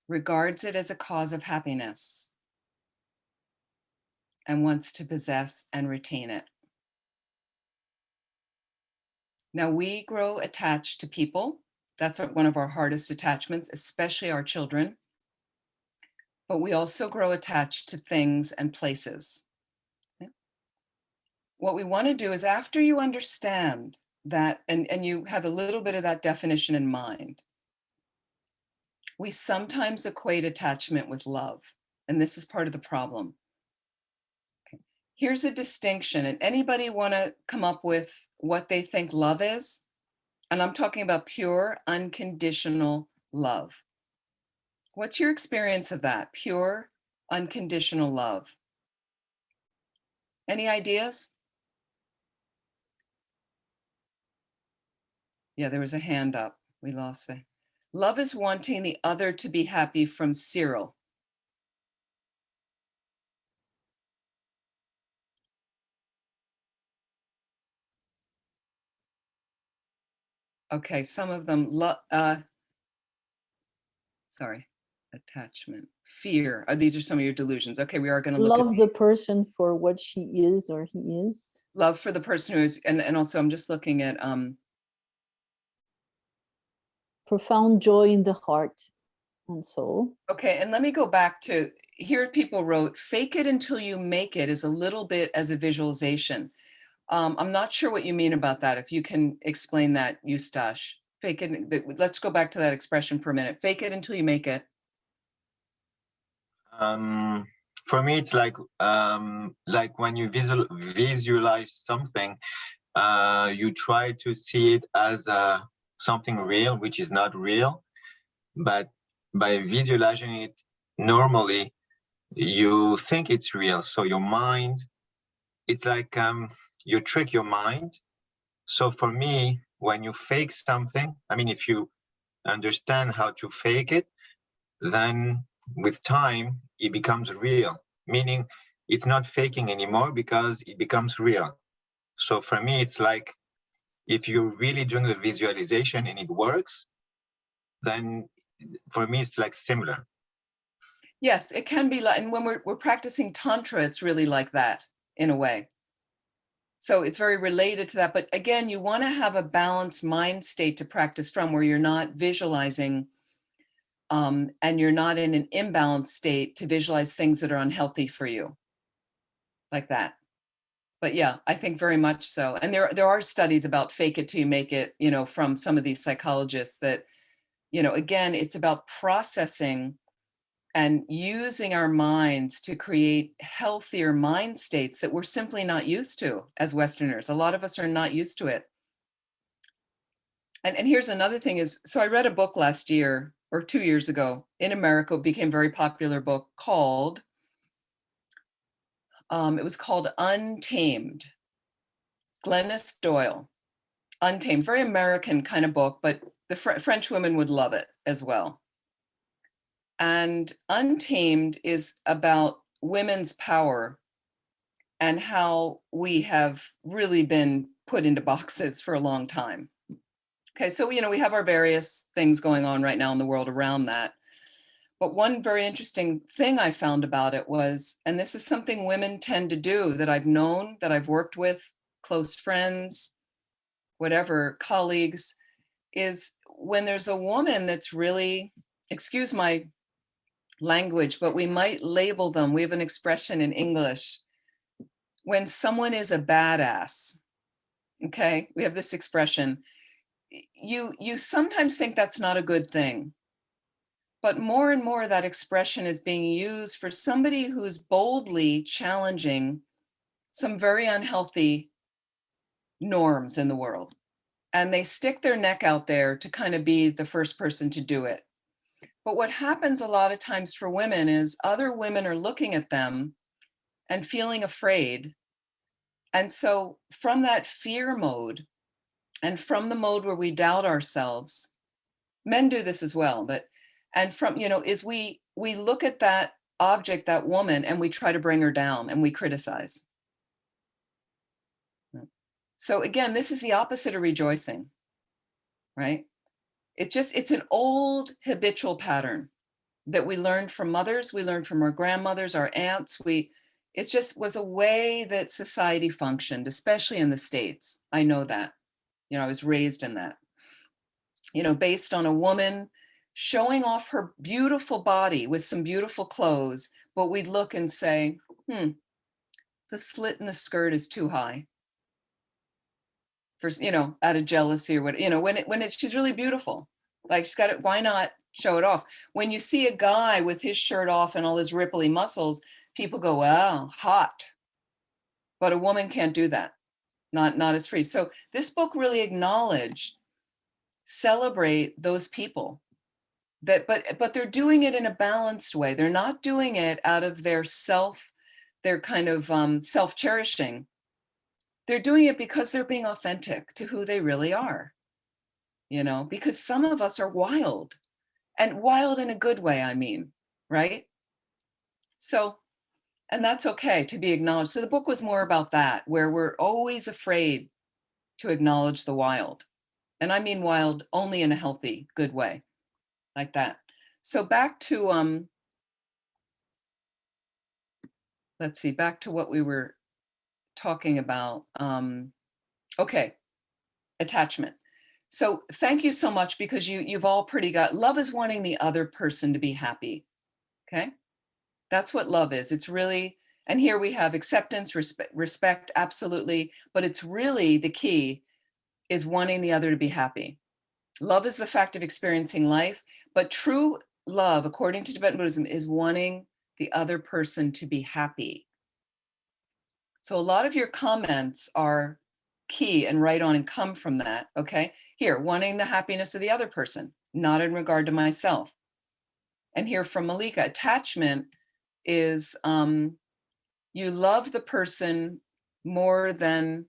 [SPEAKER 1] regards it as a cause of happiness, and wants to possess and retain it. Now, we grow attached to people. That's one of our hardest attachments, especially our children. But we also grow attached to things and places. Okay? What we want to do is, after you understand that, and you have a little bit of that definition in mind, we sometimes equate attachment with love. And this is part of the problem. Okay. Here's a distinction. And anybody want to come up with what they think love is? And I'm talking about pure, unconditional love. What's your experience of that? Pure, unconditional love. Any ideas? Yeah, there was a hand up. We lost that. Love is wanting the other to be happy, from Cyril. Okay, some of them, sorry, attachment, fear. Oh, these are some of your delusions. Okay, we are going to look
[SPEAKER 3] Love the person for what she is or he is.
[SPEAKER 1] Love for the person who is, and also I'm just looking at
[SPEAKER 3] Profound joy in the heart and soul.
[SPEAKER 1] okay, and let me go back to, here people wrote, fake it until you make it is a little bit as a visualization. I'm not sure what you mean about that. If you can explain that, Eustache. Fake it, let's go back to that expression for a minute. Fake it until you make it.
[SPEAKER 5] For me, it's like when you visualize something, you try to see it as something real, which is not real. But by visualizing it normally, you think it's real. So your mind, it's like you trick your mind. So for me, when you fake something, I mean, if you understand how to fake it, then with time, it becomes real, meaning it's not faking anymore because it becomes real. So for me, it's like, if you're really doing the visualization and it works, then for me, it's like similar.
[SPEAKER 1] Yes, it can be like, and when we're practicing Tantra, it's really like that in a way. So it's very related to that. But again, you want to have a balanced mind state to practice from, where you're not visualizing and you're not in an imbalanced state to visualize things that are unhealthy for you, like that. But yeah, I think very much so. And there are studies about fake it till you make it, you know, from some of these psychologists that, you know, again, it's about processing and using our minds to create healthier mind states that we're simply not used to as Westerners. A lot of us are not used to it. And here's another thing is, so I read a book last year or 2 years ago in America, it became a very popular book called, it was called Untamed, Glennis Doyle, Untamed, very American kind of book, but the French women would love it as well. And Untamed is about women's power and how we have really been put into boxes for a long time. Okay, so, you know, we have our various things going on right now in the world around that. But one very interesting thing I found about it was, and this is something women tend to do that I've known, that I've worked with, close friends, whatever, colleagues, is when there's a woman that's really, excuse my language, but we might label them, we have an expression in English, when someone is a badass, okay, we have this expression, you sometimes think that's not a good thing. But more and more that expression is being used for somebody who's boldly challenging some very unhealthy norms in the world. And they stick their neck out there to kind of be the first person to do it. But what happens a lot of times for women is other women are looking at them and feeling afraid. And so from that fear mode and from the mode where we doubt ourselves, men do this as well, but and from, you know, is we look at that object, that woman, and we try to bring her down and we criticize. So again, this is the opposite of rejoicing, right? It's an old habitual pattern that we learned from mothers, we learned from our grandmothers, our aunts. It just was a way that society functioned, especially in the States. I know that, you know, I was raised in that, you know, based on a woman showing off her beautiful body with some beautiful clothes, but we'd look and say, the slit in the skirt is too high. For, you know, out of jealousy or what, you know, she's really beautiful. Like she's got it, why not show it off? When you see a guy with his shirt off and all his ripply muscles, people go, wow, hot. But a woman can't do that. Not as free. So this book really acknowledged, celebrate those people that, but they're doing it in a balanced way. They're not doing it out of their kind of self-cherishing. They're doing it because they're being authentic to who they really are, you know, because some of us are wild, and wild in a good way, I mean, right? So, and that's okay to be acknowledged. So the book was more about that, where we're always afraid to acknowledge the wild. And I mean wild only in a healthy, good way, like that. So back to, let's see, back to what we were talking about. Okay, attachment. So thank you so much, because you've all pretty got, love is wanting the other person to be happy. Okay, that's what love is. It's really, and here we have acceptance, respect, absolutely, but it's really the key is wanting the other to be happy. Love is the fact of experiencing life, but true love, according to Tibetan Buddhism, is wanting the other person to be happy. So a lot of your comments are key and right on and come from that, okay? Here, wanting the happiness of the other person, not in regard to myself. And here from Malika, attachment is you love the person more than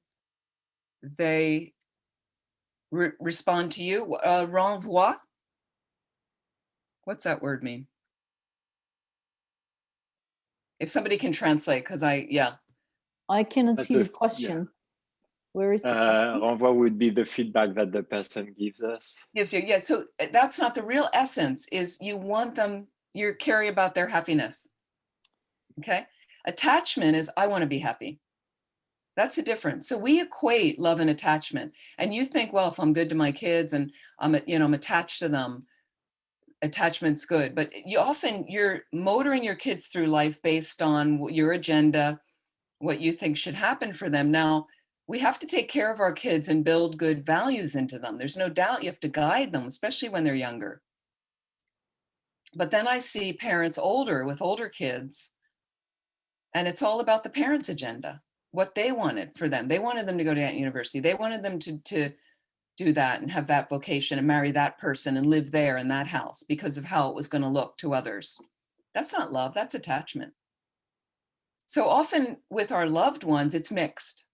[SPEAKER 1] they respond to you. Renvoi? What's that word mean? If somebody can translate, because
[SPEAKER 3] I cannot
[SPEAKER 4] That's
[SPEAKER 3] see the question.
[SPEAKER 4] Yeah.
[SPEAKER 3] Where is the question?
[SPEAKER 4] Renvoi would be the feedback that the person gives us.
[SPEAKER 1] Yeah, so that's not the real essence, is you want them, you care about their happiness. Okay? Attachment is, I want to be happy. That's the difference. So we equate love and attachment. And you think, well, if I'm good to my kids and I'm attached to them, attachment's good. But you're motoring your kids through life based on your agenda, what you think should happen for them. Now, we have to take care of our kids and build good values into them. There's no doubt you have to guide them, especially when they're younger. But then I see parents with older kids, and it's all about the parents' agenda, what they wanted for them. They wanted them to go to university. They wanted them to do that and have that vocation and marry that person and live there in that house because of how it was going to look to others. That's not love, that's attachment. So often with our loved ones, it's mixed.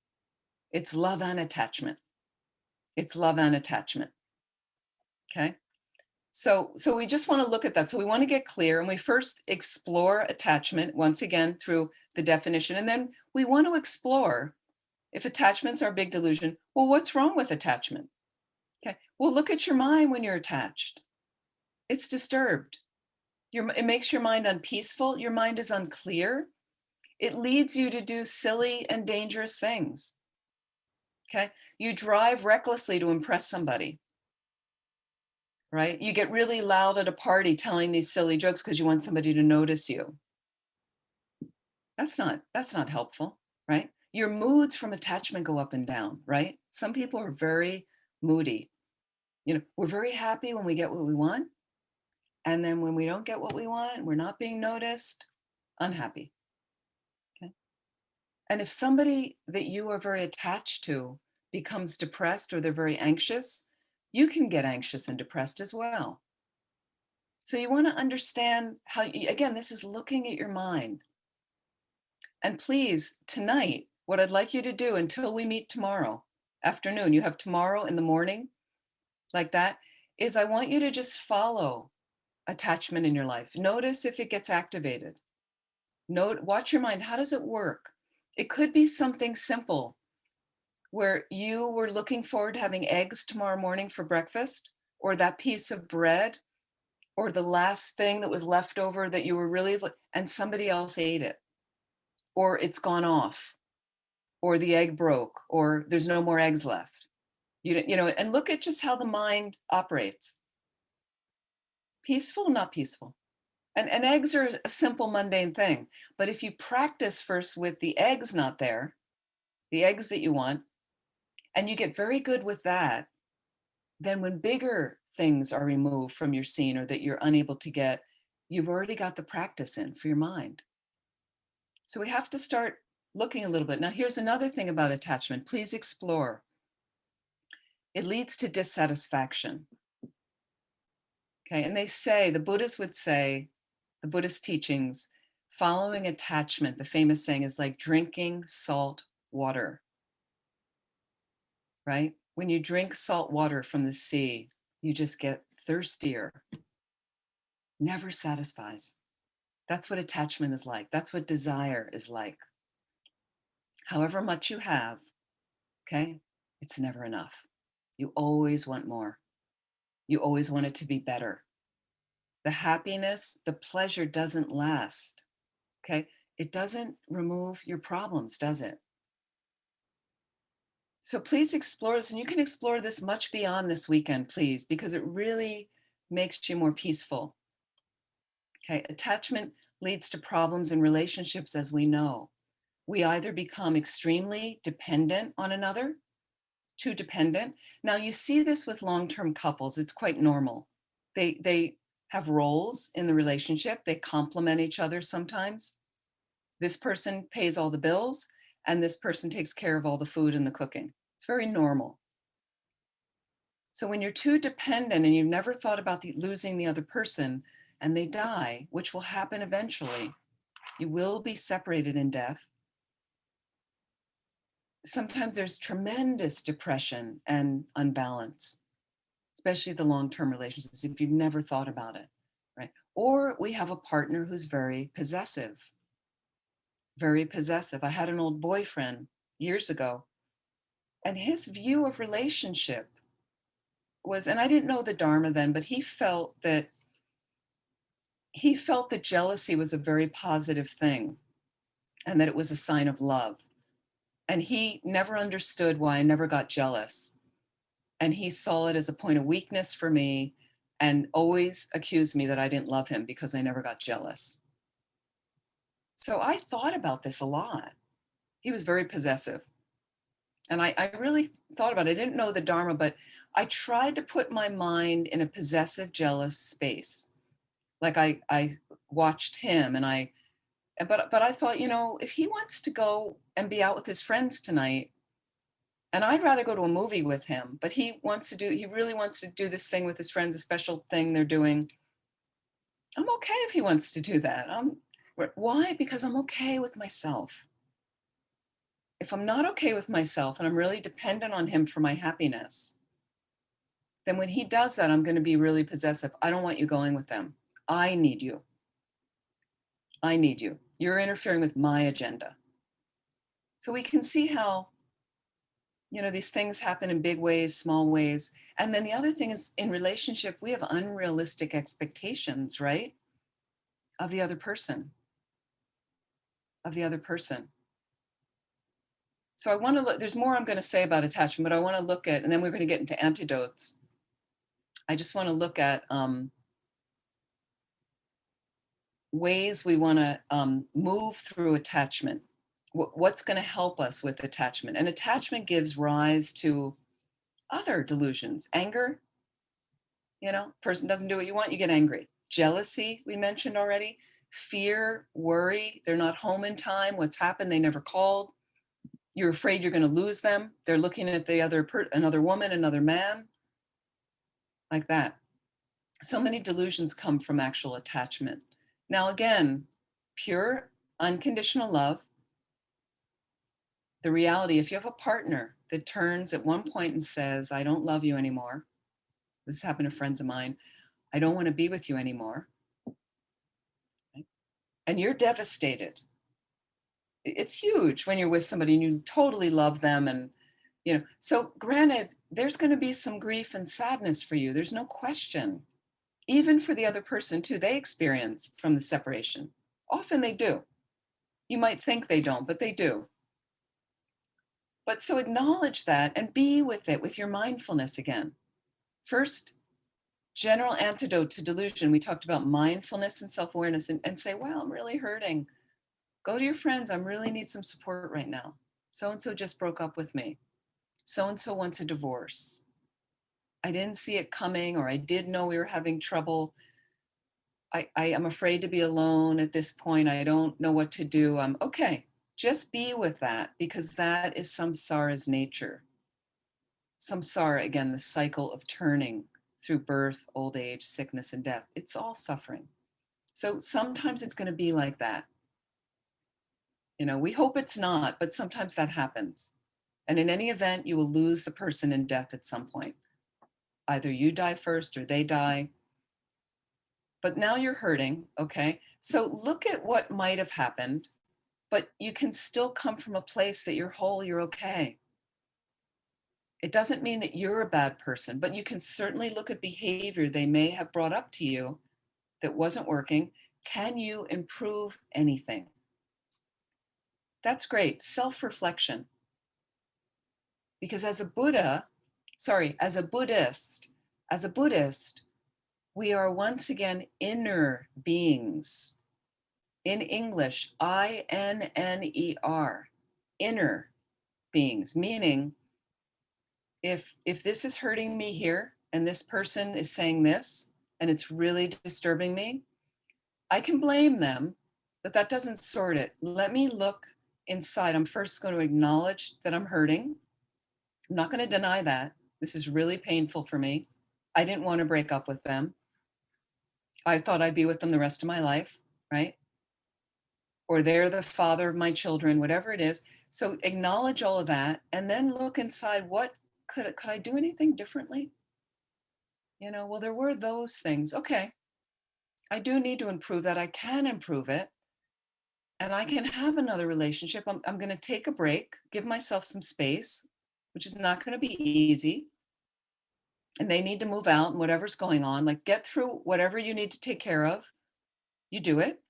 [SPEAKER 1] It's love and attachment. It's love and attachment. Okay. So we just want to look at that. So we want to get clear, and we first explore attachment once again through the definition. And then we want to explore, if attachments are a big delusion, well, what's wrong with attachment? Okay, well, look at your mind when you're attached. It's disturbed. It makes your mind unpeaceful. Your mind is unclear. It leads you to do silly and dangerous things. Okay, you drive recklessly to impress somebody, right? You get really loud at a party telling these silly jokes because you want somebody to notice you. That's not helpful, right? Your moods from attachment go up and down, right? Some people are very moody. You know, we're very happy when we get what we want. And then when we don't get what we want, we're not being noticed, unhappy. Okay. And if somebody that you are very attached to becomes depressed or they're very anxious, you can get anxious and depressed as well. So you want to understand how, again, this is looking at your mind. And please, tonight, what I'd like you to do until we meet tomorrow afternoon, you have tomorrow in the morning, like that, is I want you to just follow attachment in your life. Notice if it gets activated. Watch your mind. How does it work? It could be something simple where you were looking forward to having eggs tomorrow morning for breakfast, or that piece of bread, or the last thing that was left over that you were really, and somebody else ate it, or it's gone off, or the egg broke, or there's no more eggs left. You know, and look at just how the mind operates. Peaceful, not peaceful. And eggs are a simple, mundane thing. But if you practice first with the eggs not there, the eggs that you want, and you get very good with that, then when bigger things are removed from your scene or that you're unable to get, you've already got the practice in for your mind. So we have to start looking a little bit. Now, here's another thing about attachment. Please explore. It leads to dissatisfaction. Okay, and they say, the Buddhists would say, the Buddhist teachings, following attachment, the famous saying is like drinking salt water, right? When you drink salt water from the sea, you just get thirstier. Never satisfies. That's what attachment is like. That's what desire is like. However much you have, okay, it's never enough. You always want more. You always want it to be better. The happiness, the pleasure doesn't last, okay? It doesn't remove your problems, does it? So please explore this, and you can explore this much beyond this weekend, please, because it really makes you more peaceful. Okay, attachment leads to problems in relationships, as we know. We either become extremely dependent on another, too dependent. Now you see this with long-term couples, it's quite normal. They have roles in the relationship, they complement each other sometimes. This person pays all the bills, and this person takes care of all the food and the cooking. It's very normal. So when you're too dependent and you've never thought about losing the other person and they die, which will happen eventually, you will be separated in death. Sometimes there's tremendous depression and unbalance, especially the long-term relationships, if you've never thought about it, right? Or we have a partner who's very possessive, very possessive. I had an old boyfriend years ago, and his view of relationship was, and I didn't know the Dharma then, but he felt that jealousy was a very positive thing and that it was a sign of love. And he never understood why I never got jealous. And he saw it as a point of weakness for me and always accused me that I didn't love him because I never got jealous. So I thought about this a lot. He was very possessive. And I really thought about it. I didn't know the Dharma, but I tried to put my mind in a possessive, jealous space. Like I watched him but I thought, you know, if he wants to go and be out with his friends tonight, and I'd rather go to a movie with him, but he really wants to do this thing with his friends, a special thing they're doing. I'm okay if he wants to do that. Why? Because I'm okay with myself. If I'm not okay with myself and I'm really dependent on him for my happiness, then when he does that, I'm going to be really possessive. I don't want you going with them. I need you. I need you. You're interfering with my agenda. So we can see how You know, these things happen in big ways, small ways. And then the other thing is, in relationship, we have unrealistic expectations, right? Of the other person, So I want to look, there's more I'm going to say about attachment, but I want to look at, and then we're going to get into antidotes. I just want to look at ways we want to move through attachment. What's going to help us with attachment? And attachment gives rise to other delusions. Anger, you know, person doesn't do what you want, you get angry. Jealousy, we mentioned already. Fear, worry, they're not home in time. What's happened? They never called. You're afraid you're going to lose them. They're looking at the another woman, another man, like that. So many delusions come from actual attachment. Now, again, pure, unconditional love. The reality, if you have a partner that turns at one point and says, I don't love you anymore. This happened to friends of mine. I don't want to be with you anymore. And you're devastated. It's huge when you're with somebody and you totally love them. And, you know, so granted, there's going to be some grief and sadness for you. There's no question. Even for the other person too, they experience from the separation. Often they do. You might think they don't, but they do. But so acknowledge that and be with it with your mindfulness again. First, general antidote to delusion. We talked about mindfulness and self-awareness, and say, wow, I'm really hurting. Go to your friends. I really need some support right now. So-and-so just broke up with me. So-and-so wants a divorce. I didn't see it coming, or I did know we were having trouble. I am afraid to be alone at this point. I don't know what to do. Okay. Just be with that, because that is samsara's nature. Samsara, again, the cycle of turning through birth, old age, sickness, and death. It's all suffering. So sometimes it's going to be like that. You know, we hope it's not, but sometimes that happens. And in any event, you will lose the person in death at some point. Either you die first or they die. But now you're hurting, okay? So look at what might have happened, but you can still come from a place that you're whole, you're okay. It doesn't mean that you're a bad person, but you can certainly look at behavior they may have brought up to you that wasn't working. Can you improve anything? That's great. Self-reflection. Because as a Buddhist, we are once again inner beings. In English, I-N-N-E-R, inner beings, meaning if this is hurting me here and this person is saying this and it's really disturbing me, I can blame them, but that doesn't sort it. Let me look inside. I'm first going to acknowledge that I'm hurting. I'm not going to deny that. This is really painful for me. I didn't want to break up with them. I thought I'd be with them the rest of my life, right? Or they're the father of my children, whatever it is. So acknowledge all of that and then look inside, what could I do anything differently? You know, well, there were those things. Okay, I do need to improve that. I can improve it. And I can have another relationship. I'm going to take a break, give myself some space, which is not going to be easy. And they need to move out and whatever's going on, like get through whatever you need to take care of. You do it.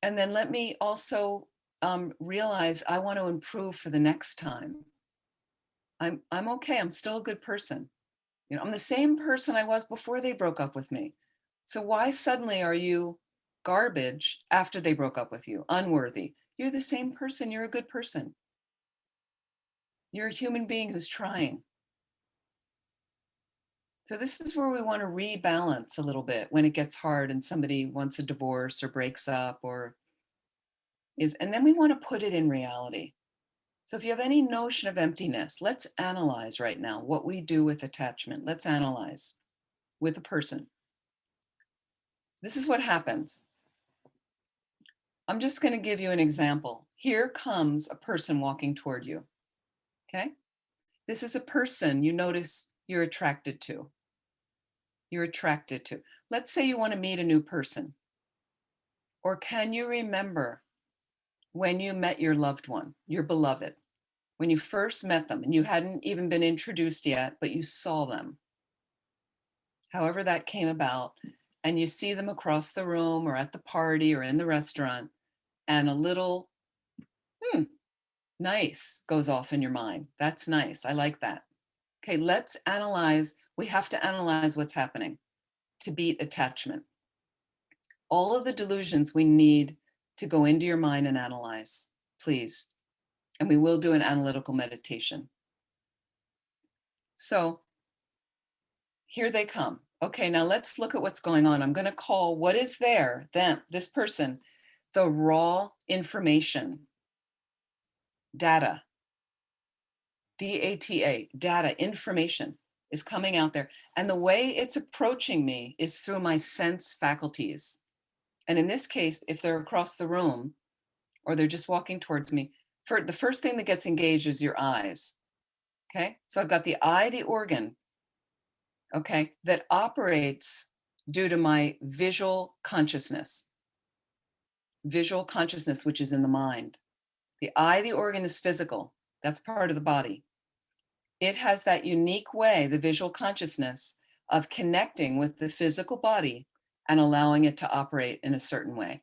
[SPEAKER 1] And then let me also realize I want to improve for the next time. I'm okay. I'm still a good person. You know, I'm the same person I was before they broke up with me. So why suddenly are you garbage after they broke up with you? Unworthy. You're the same person. You're a good person. You're a human being who's trying. So this is where we want to rebalance a little bit when it gets hard and somebody wants a divorce or breaks up and then we want to put it in reality. So if you have any notion of emptiness, let's analyze right now what we do with attachment. Let's analyze with a person. This is what happens. I'm just going to give you an example. Here comes a person walking toward you. Okay? This is a person you notice you're attracted to. You're attracted to. Let's say you want to meet a new person. Or can you remember when you met your loved one, your beloved? when you first met them and you hadn't even been introduced yet, but you saw them, however that came about, and you see them across the room or at the party or in the restaurant, and a little, nice goes off in your mind. That's nice. I like that. Okay, let's analyze. We have to analyze what's happening to beat attachment. All of the delusions we need to go into your mind and analyze, please. And we will do an analytical meditation. So here they come. Okay, now let's look at what's going on. I'm going to call what is there, them, this person, the raw information, data, D-A-T-A, data, information is coming out there. And the way it's approaching me is through my sense faculties. And in this case, if they're across the room or they're just walking towards me, for the first thing that gets engaged is your eyes. Okay, so I've got the eye, the organ, okay, that operates due to my visual consciousness, which is in the mind. The eye, the organ is physical. That's part of the body. It has that unique way, the visual consciousness, of connecting with the physical body and allowing it to operate in a certain way.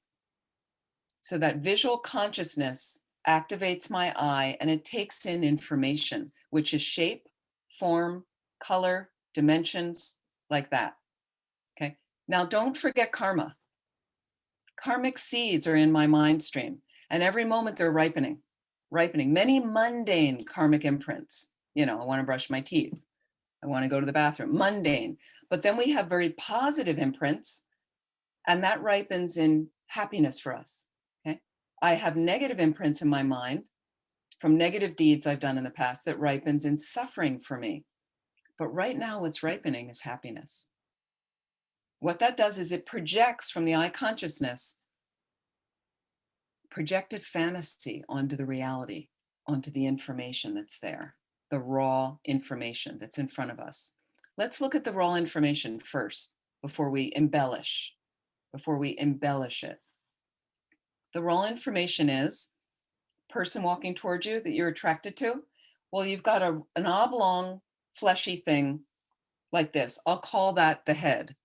[SPEAKER 1] So that visual consciousness activates my eye and it takes in information, which is shape, form, color, dimensions, like that. Okay. Now don't forget karma. Karmic seeds are in my mind stream, and every moment they're ripening, many mundane karmic imprints. You know, I want to brush my teeth. I want to go to the bathroom, mundane. But then we have very positive imprints, and that ripens in happiness for us. Okay. I have negative imprints in my mind from negative deeds I've done in the past that ripens in suffering for me. But right now, what's ripening is happiness. What that does is it projects from the eye consciousness, projected fantasy onto the reality, onto the information that's there, the raw information that's in front of us. Let's look at the raw information first before we embellish it. The raw information is person walking towards you that you're attracted to. Well, you've got an oblong, fleshy thing like this. I'll call that the head.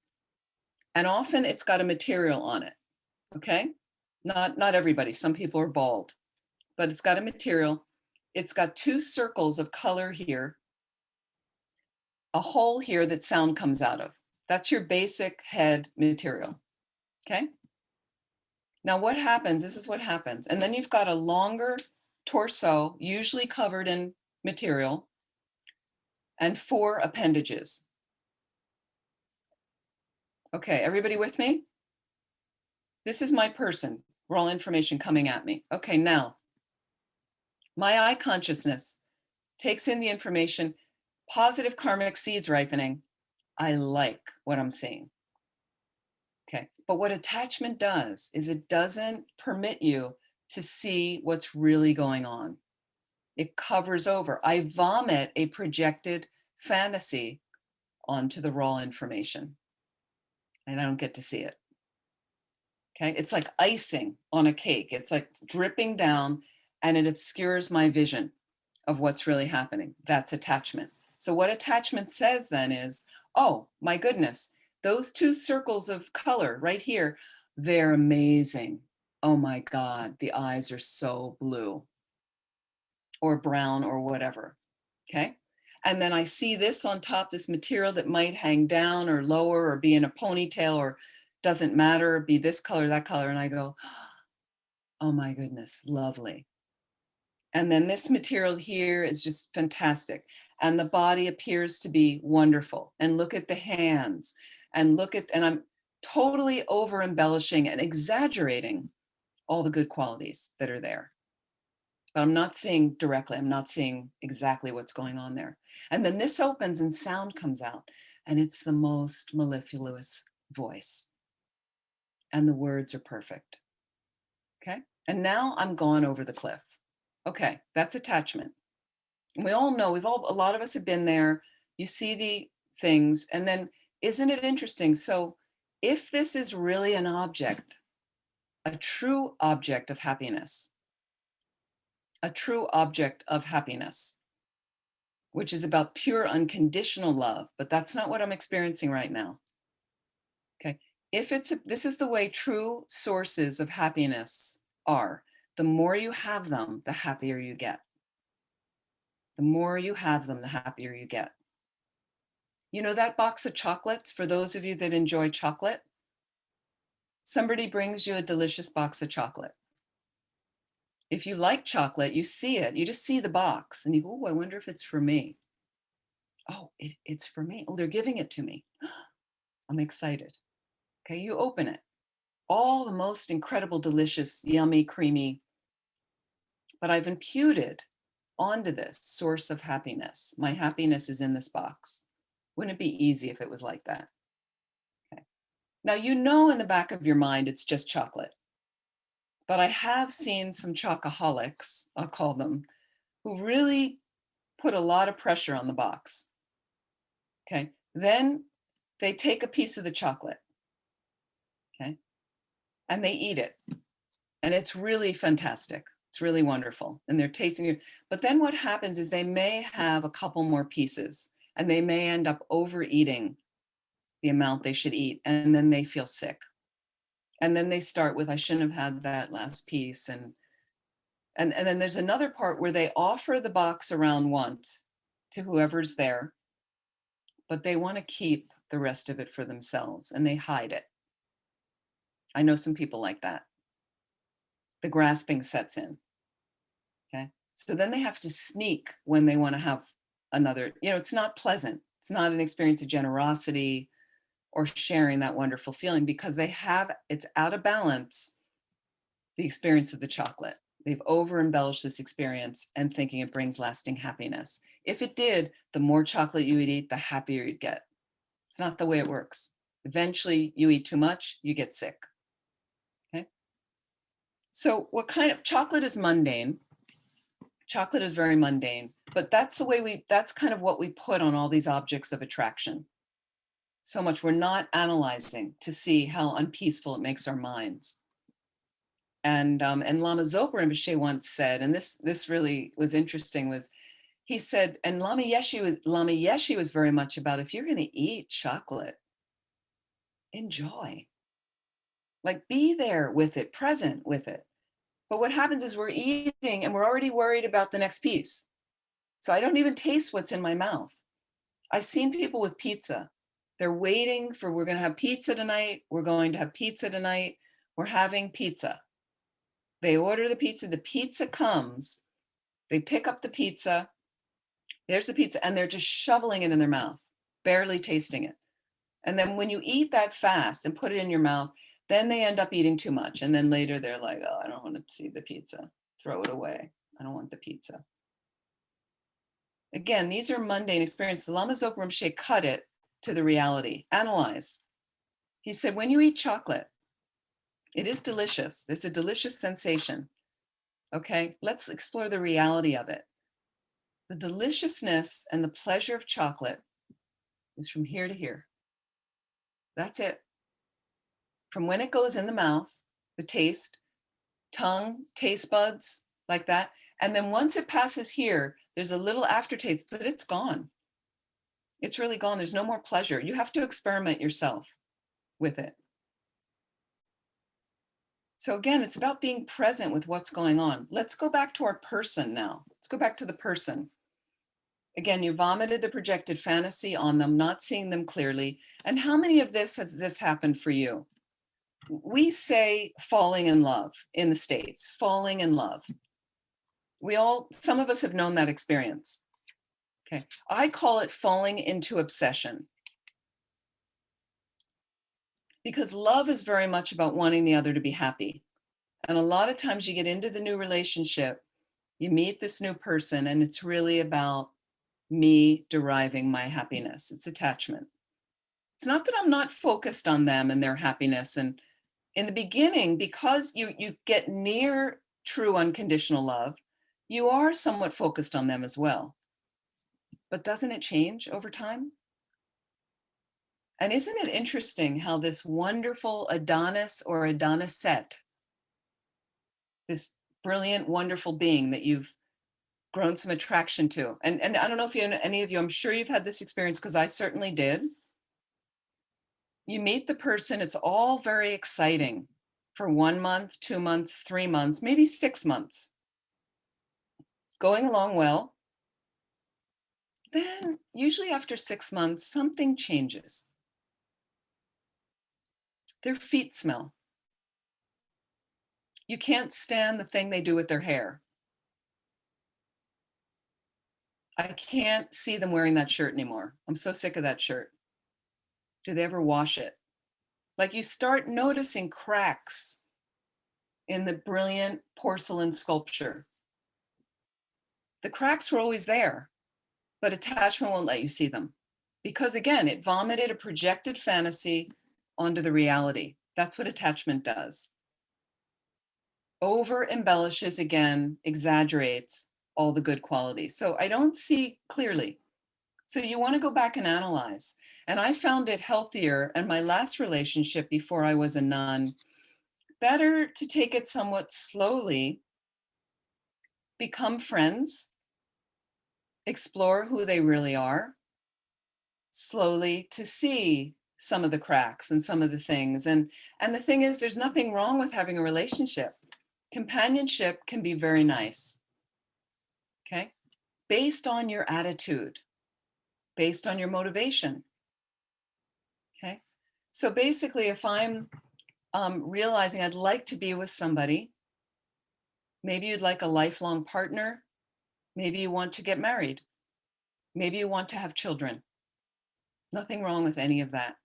[SPEAKER 1] And often it's got a material on it, okay? Not everybody, some people are bald, but it's got a material. It's got two circles of color here, a hole here that sound comes out of. That's your basic head material, okay? Now what happens, this is what happens. And then you've got a longer torso, usually covered in material, and 4 appendages. Okay, everybody with me? This is my person, raw information coming at me. Okay, now, my eye consciousness takes in the information, positive karmic seeds ripening. I like what I'm seeing. Okay, but what attachment does is it doesn't permit you to see what's really going on. It covers over. I vomit a projected fantasy onto the raw information, and I don't get to see it. Okay, it's like icing on a cake. It's like dripping down and it obscures my vision of what's really happening. That's attachment. So what attachment says then is, oh my goodness, those 2 circles of color right here, they're amazing. Oh my God, the eyes are so blue or brown or whatever, okay? And then I see this on top, this material that might hang down or lower or be in a ponytail or doesn't matter, be this color, that color. And I go, oh my goodness, lovely. And then this material here is just fantastic. And the body appears to be wonderful. And look at the hands and and I'm totally over embellishing and exaggerating all the good qualities that are there. But I'm not seeing directly, I'm not seeing exactly what's going on there. And then this opens and sound comes out, and it's the most mellifluous voice. And the words are perfect. Okay. And now I'm gone over the cliff. Okay. That's attachment. And we all know, a lot of us have been there. You see the things, and then isn't it interesting? So if this is really an object, a true object of happiness, a true object of happiness, which is about pure unconditional love, but that's not what I'm experiencing right now. Okay, if this is the way true sources of happiness are, the more you have them, the happier you get. The more you have them, the happier you get. You know that box of chocolates, for those of you that enjoy chocolate? Somebody brings you a delicious box of chocolate. If you like chocolate, you see it, you just see the box and you go, oh, I wonder if it's for me. Oh, it's for me. Oh, they're giving it to me. I'm excited. Okay, you open it. All the most incredible, delicious, yummy, creamy, but I've imputed onto this source of happiness. My happiness is in this box. Wouldn't it be easy if it was like that? Okay. Now, you know in the back of your mind, it's just chocolate. But I have seen some chocoholics, I'll call them, who really put a lot of pressure on the box. Okay. Then they take a piece of the chocolate. Okay. And they eat it. And it's really fantastic. It's really wonderful. And they're tasting it. But then what happens is they may have a couple more pieces and they may end up overeating the amount they should eat. And then they feel sick. And then they start with, I shouldn't have had that last piece. And then there's another part where they offer the box around once to whoever's there, but they want to keep the rest of it for themselves and they hide it. I know some people like that. The grasping sets in. Okay. So then they have to sneak when they want to have another, it's not pleasant. It's not an experience of generosity or sharing that wonderful feeling because it's out of balance, the experience of the chocolate. They've over-embellished this experience and thinking it brings lasting happiness. If it did, the more chocolate you would eat, the happier you'd get. It's not the way it works. Eventually, you eat too much, you get sick. Okay. So what kind of chocolate is mundane? Chocolate is very mundane, but that's kind of what we put on all these objects of attraction. So much we're not analyzing to see how unpeaceful it makes our minds. And Lama Zopa Rinpoche once said, and this really was interesting, he said, and Lama Yeshe was very much about, if you're going to eat chocolate, enjoy. Like be there with it, present with it. But what happens is we're eating and we're already worried about the next piece. So I don't even taste what's in my mouth. I've seen people with pizza. They're waiting for, we're going to have pizza tonight. We're going to have pizza tonight. We're having pizza. They order the pizza comes, they pick up the pizza, there's the pizza, and they're just shoveling it in their mouth, barely tasting it. And then when you eat that fast and put it in your mouth, then they end up eating too much. And then later they're like, oh, I don't want to see the pizza. Throw it away. I don't want the pizza. Again, these are mundane experiences. Lama Zopa Rinpoche cut it to the reality. Analyze. He said, when you eat chocolate, it is delicious. There's a delicious sensation. Okay, let's explore the reality of it. The deliciousness and the pleasure of chocolate is from here to here. That's it. From when it goes in the mouth, the taste, tongue, taste buds, like that. And then once it passes here, there's a little aftertaste, but it's gone. It's really gone. There's no more pleasure. You have to experiment yourself with it. So again, it's about being present with what's going on. Let's go back to our person now. Let's go back to the person. Again, you vomited the projected fantasy on them, not seeing them clearly. And how many of this has this happened for you? We say falling in love in the States, falling in love. Some of us have known that experience. Okay, I call it falling into obsession. Because love is very much about wanting the other to be happy. And a lot of times you get into the new relationship, you meet this new person, and it's really about me deriving my happiness. It's attachment. It's not that I'm not focused on them and their happiness. And in the beginning, because you get near true unconditional love, you are somewhat focused on them as well. But doesn't it change over time? And isn't it interesting how this wonderful Adonis or Adoniset, this brilliant, wonderful being that you've grown some attraction to. And I don't know if any of you, I'm sure you've had this experience, because I certainly did. You meet the person, it's all very exciting for 1 month, 2 months, 3 months, maybe 6 months. Going along well. Then usually after 6 months, something changes. Their feet smell. You can't stand the thing they do with their hair. I can't see them wearing that shirt anymore. I'm so sick of that shirt. Do they ever wash it? Like, you start noticing cracks in the brilliant porcelain sculpture. The cracks were always there, but attachment won't let you see them. Because again, it vomited a projected fantasy onto the reality. That's what attachment does. Over embellishes, again, exaggerates all the good qualities. So I don't see clearly. So you want to go back and analyze. And I found it healthier in my last relationship before I was a nun, better to take it somewhat slowly, become friends, explore who they really are, slowly, to see some of the cracks and some of the things. And the thing is, there's nothing wrong with having a relationship. Companionship can be very nice, okay? Based on your attitude, based on your motivation, okay? So basically, if I'm realizing I'd like to be with somebody, maybe you'd like a lifelong partner, maybe you want to get married, maybe you want to have children. Nothing wrong with any of that.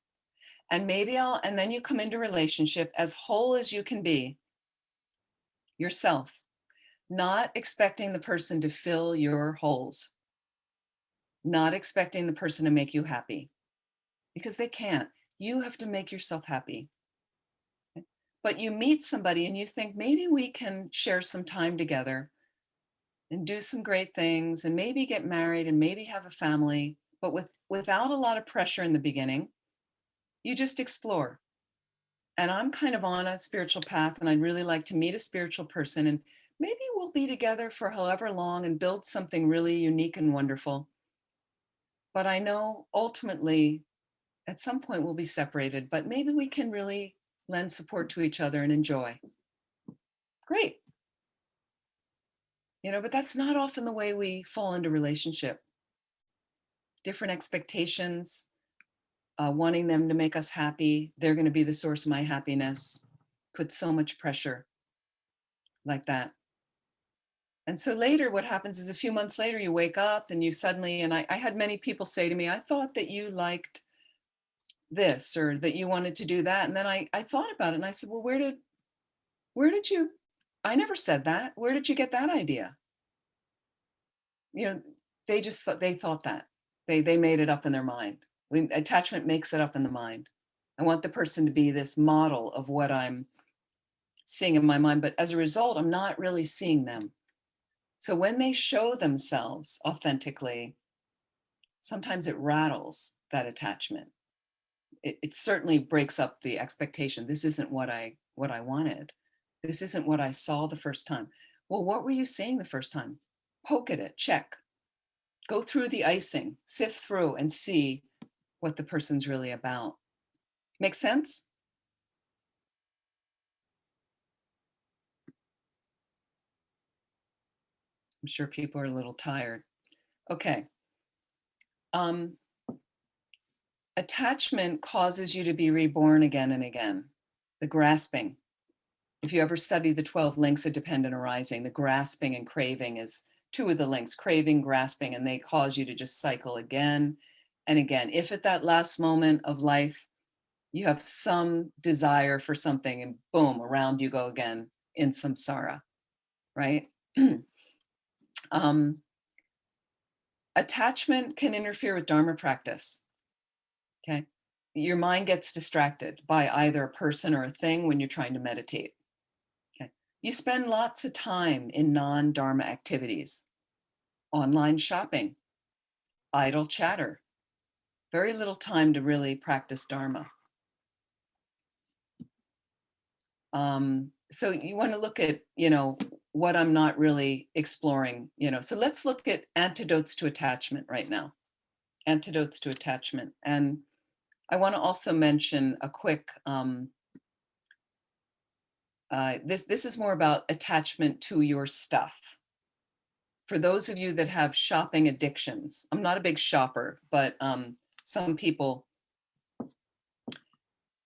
[SPEAKER 1] And and then you come into relationship as whole as you can be, yourself, not expecting the person to fill your holes, not expecting the person to make you happy, because they can't. You have to make yourself happy. Okay? But you meet somebody and you think, maybe we can share some time together and do some great things and maybe get married and maybe have a family, but without a lot of pressure in the beginning. You just explore. And I'm kind of on a spiritual path, and I'd really like to meet a spiritual person, and maybe we'll be together for however long and build something really unique and wonderful. But I know ultimately at some point we'll be separated, but maybe we can really lend support to each other and enjoy. Great. But that's not often the way we fall into relationship. Different expectations, wanting them to make us happy. They're going to be the source of my happiness. Put so much pressure like that. And so later what happens is, a few months later, you wake up and you suddenly, and I had many people say to me, I thought that you liked this or that you wanted to do that. And then I thought about it and I said, well, where did you, I never said that. Where did you get that idea? They thought that. They made it up in their mind. Attachment makes it up in the mind. I want the person to be this model of what I'm seeing in my mind, but as a result, I'm not really seeing them. So when they show themselves authentically, sometimes it rattles that attachment. It certainly breaks up the expectation. This isn't what I wanted. This isn't what I saw the first time. Well, what were you seeing the first time? Poke at it, check. Go through the icing, sift through and see what the person's really about. Make sense? I'm sure people are a little tired. Okay. Attachment causes you to be reborn again and again. The grasping. If you ever study the 12 links of dependent arising, the grasping and craving is two of the links, craving, grasping, and they cause you to just cycle again and again. If at that last moment of life, you have some desire for something and boom, around you go again in samsara, right? Attachment can interfere with Dharma practice, okay? Your mind gets distracted by either a person or a thing when you're trying to meditate, okay? You spend lots of time in non-Dharma activities, online shopping, idle chatter, very little time to really practice Dharma. So you want to look at, what I'm not really exploring, you know. So let's look at antidotes to attachment right now. Antidotes to attachment. And I want to also mention a quick, this is more about attachment to your stuff. For those of you that have shopping addictions, I'm not a big shopper, but some people,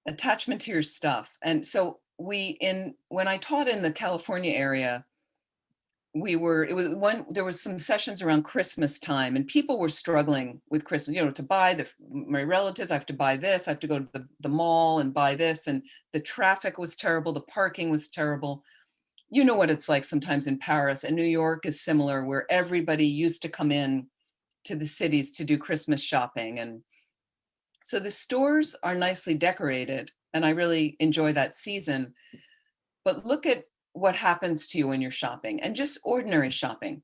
[SPEAKER 1] attachment to your stuff. And so when I taught in the California area, there was some sessions around Christmas time, and people were struggling with Christmas, you know, to buy my relatives, I have to buy this, I have to go to the mall and buy this. And the traffic was terrible. The parking was terrible. You know what it's like sometimes in Paris, and New York is similar, where everybody used to come in to the cities to do Christmas shopping. And so the stores are nicely decorated, and I really enjoy that season. But look at what happens to you when you're shopping, and just ordinary shopping.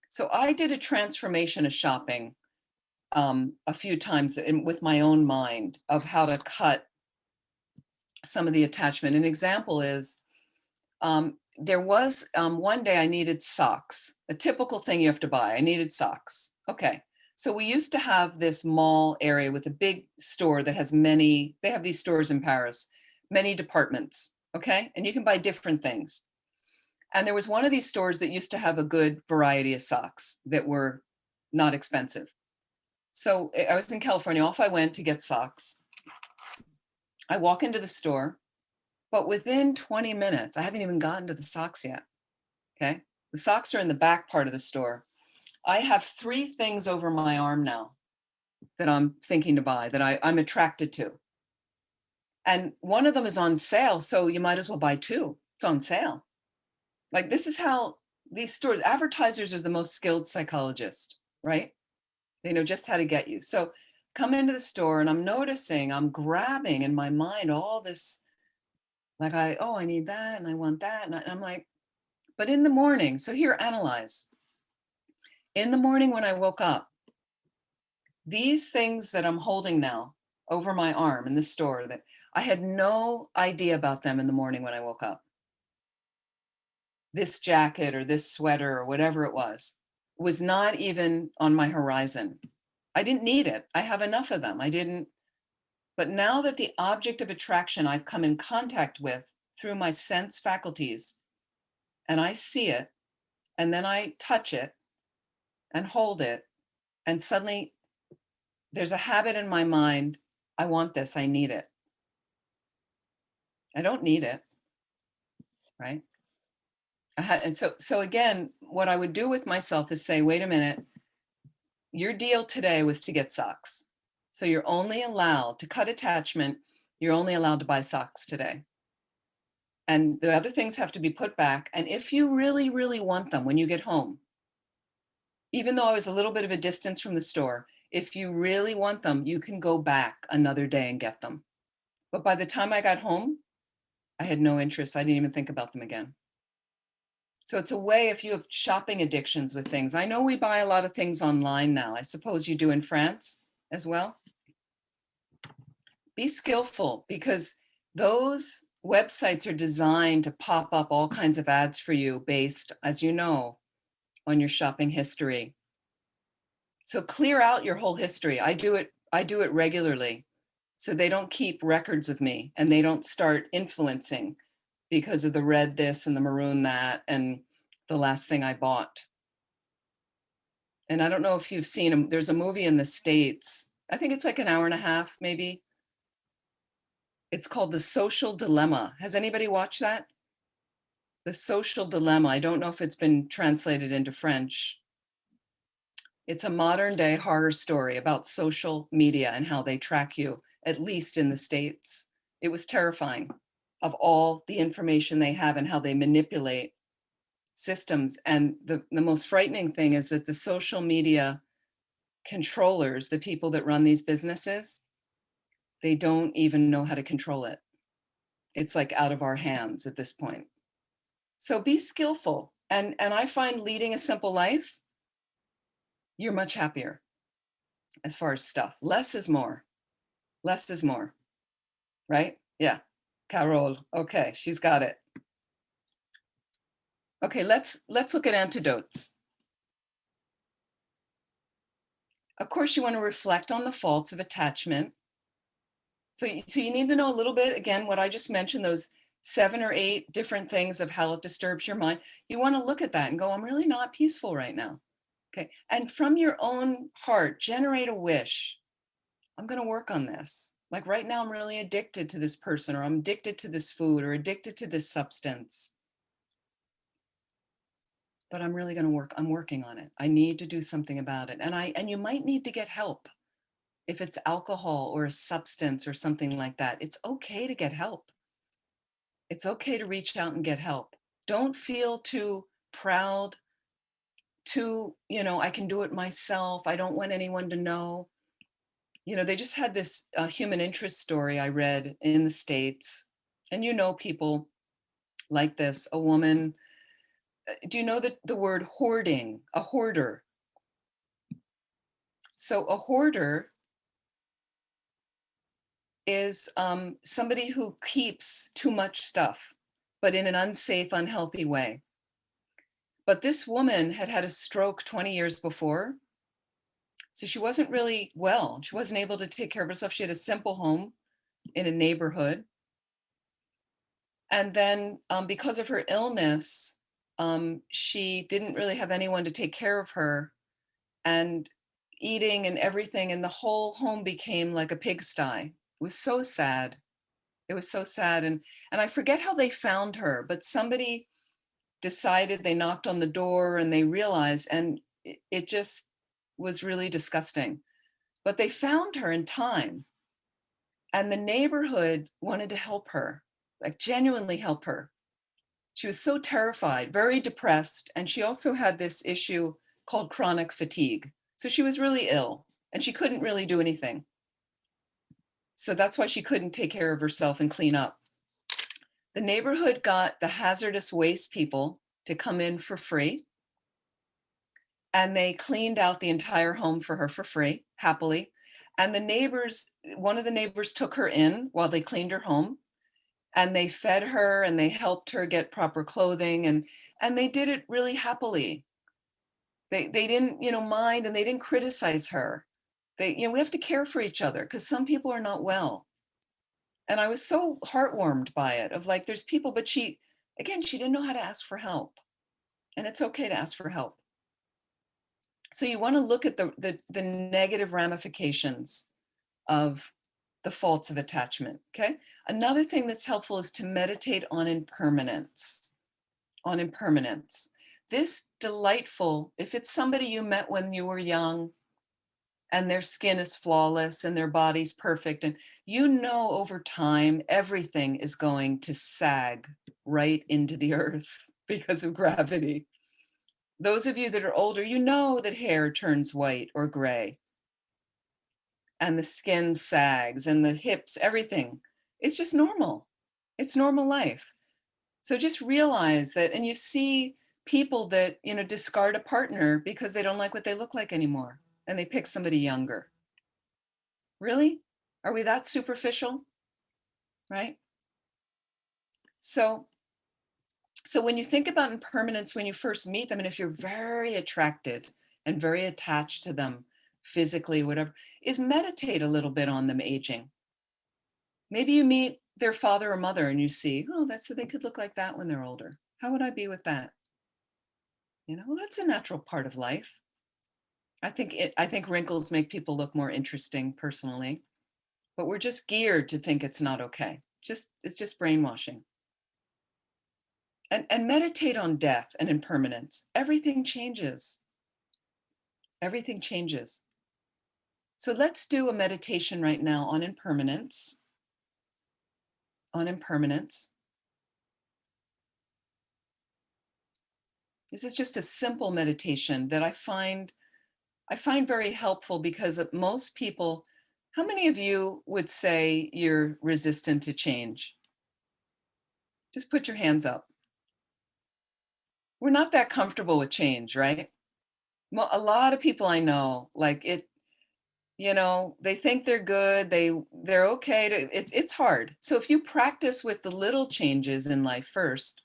[SPEAKER 1] So I did a transformation of shopping a few times with my own mind of how to cut some of the attachment. An example is, there was one day I needed socks, a typical thing you have to buy. I needed socks. Okay. So we used to have this mall area with a big store that has they have these stores in Paris, many departments. Okay. And you can buy different things. And there was one of these stores that used to have a good variety of socks that were not expensive. So I was in California. Off I went to get socks. I walk into the store, but within 20 minutes, I haven't even gotten to the socks yet. Okay. The socks are in the back part of the store. I have 3 things over my arm now that I'm thinking to buy, that I'm attracted to. And one of them is on sale. So you might as well buy 2. It's on sale. Like, this is how these stores, advertisers are the most skilled psychologists, right? They know just how to get you. So come into the store, and I'm noticing, I'm grabbing in my mind all this, like, I need that, and I want that. And I'm like, but in the morning, so here, analyze. In the morning when I woke up, these things that I'm holding now over my arm in the store, that I had no idea about them in the morning when I woke up. This jacket or this sweater or whatever it was not even on my horizon. I didn't need it. I have enough of them. I didn't. But now that the object of attraction I've come in contact with through my sense faculties, and I see it, and then I touch it and hold it, and suddenly there's a habit in my mind. I want this. I need it. I don't need it, right? And so again, what I would do with myself is say, wait a minute, your deal today was to get socks. So you're only allowed to cut attachment. You're only allowed to buy socks today. And the other things have to be put back. And if you really, really want them when you get home, even though I was a little bit of a distance from the store, if you really want them, you can go back another day and get them. But by the time I got home, I had no interest. I didn't even think about them again. So it's a way, if you have shopping addictions with things. I know we buy a lot of things online now. I suppose you do in France as well. Be skillful, because those websites are designed to pop up all kinds of ads for you based, as you know, on your shopping history. So clear out your whole history. I do it regularly, so they don't keep records of me, and they don't start influencing because of the red this and the maroon that and the last thing I bought. And I don't know if you've seen them. There's a movie in the States. I think it's like an hour and a half, maybe. It's called The Social Dilemma. Has anybody watched that? The Social Dilemma. I don't know if it's been translated into French. It's a modern day horror story about social media and how they track you, at least in the States. It was terrifying, of all the information they have and how they manipulate systems. And the most frightening thing is that the social media controllers, the people that run these businesses, they don't even know how to control it. It's like out of our hands at this point. So be skillful. And I find leading a simple life, you're much happier as far as stuff. Less is more. Less is more. Right? Yeah. Carol. Okay. She's got it. Okay, let's look at antidotes. Of course, you want to reflect on the faults of attachment. So you need to know a little bit, again, what I just mentioned, those 7 or 8 different things of how it disturbs your mind. You want to look at that and go, I'm really not peaceful right now. Okay. And from your own heart, generate a wish. I'm going to work on this. Like right now, I'm really addicted to this person, or I'm addicted to this food, or addicted to this substance. But I'm really going to work. I'm working on it. I need to do something about it. And you might need to get help. If it's alcohol or a substance or something like that, it's okay to get help. It's okay to reach out and get help. Don't feel too proud, I can do it myself. I don't want anyone to know. They just had this human interest story I read in the States. And people like this, a woman, do you know the word hoarding, a hoarder? So a hoarder is somebody who keeps too much stuff, but in an unsafe, unhealthy way. But this woman had had a stroke 20 years before. So she wasn't really well. She wasn't able to take care of herself. She had a simple home in a neighborhood. And then because of her illness, she didn't really have anyone to take care of her, and eating and everything. And the whole home became like a pigsty. It was so sad. It was so sad. And I forget how they found her, but somebody decided, they knocked on the door and they realized, and it just was really disgusting. But they found her in time. And the neighborhood wanted to help her, like genuinely help her. She was so terrified, very depressed. And she also had this issue called chronic fatigue. So she was really ill and she couldn't really do anything. So that's why she couldn't take care of herself and clean up. The neighborhood got the hazardous waste people to come in for free. And they cleaned out the entire home for her for free, happily. And one of the neighbors took her in while they cleaned her home. And they fed her and they helped her get proper clothing. And they did it really happily. They didn't, mind, and they didn't criticize her. We have to care for each other because some people are not well. And I was so heartwarmed by it, of like, there's people, but she didn't know how to ask for help. And it's okay to ask for help. So you want to look at the negative ramifications of the faults of attachment, okay? Another thing that's helpful is to meditate on impermanence, This delightful, if it's somebody you met when you were young and their skin is flawless and their body's perfect, and over time, everything is going to sag right into the earth because of gravity. Those of you that are older, that hair turns white or gray and the skin sags and the hips, everything. It's just normal. It's normal life. So just realize that, and you see people that, discard a partner because they don't like what they look like anymore and they pick somebody younger. Really? Are we that superficial? Right? So when you think about impermanence, when you first meet them, and if you're very attracted and very attached to them physically, whatever, is meditate a little bit on them aging. Maybe you meet their father or mother and you see, so they could look like that when they're older. How would I be with that? That's a natural part of life. I think wrinkles make people look more interesting personally, but we're just geared to think it's not okay. It's just brainwashing. And meditate on death and impermanence. Everything changes. Everything changes. So let's do a meditation right now on impermanence. On impermanence. This is just a simple meditation that I find very helpful, because most people, how many of you would say you're resistant to change? Just put your hands up. We're not that comfortable with change, right? Well, a lot of people I know, like it, they think they're good. They're okay. It's hard. So if you practice with the little changes in life first,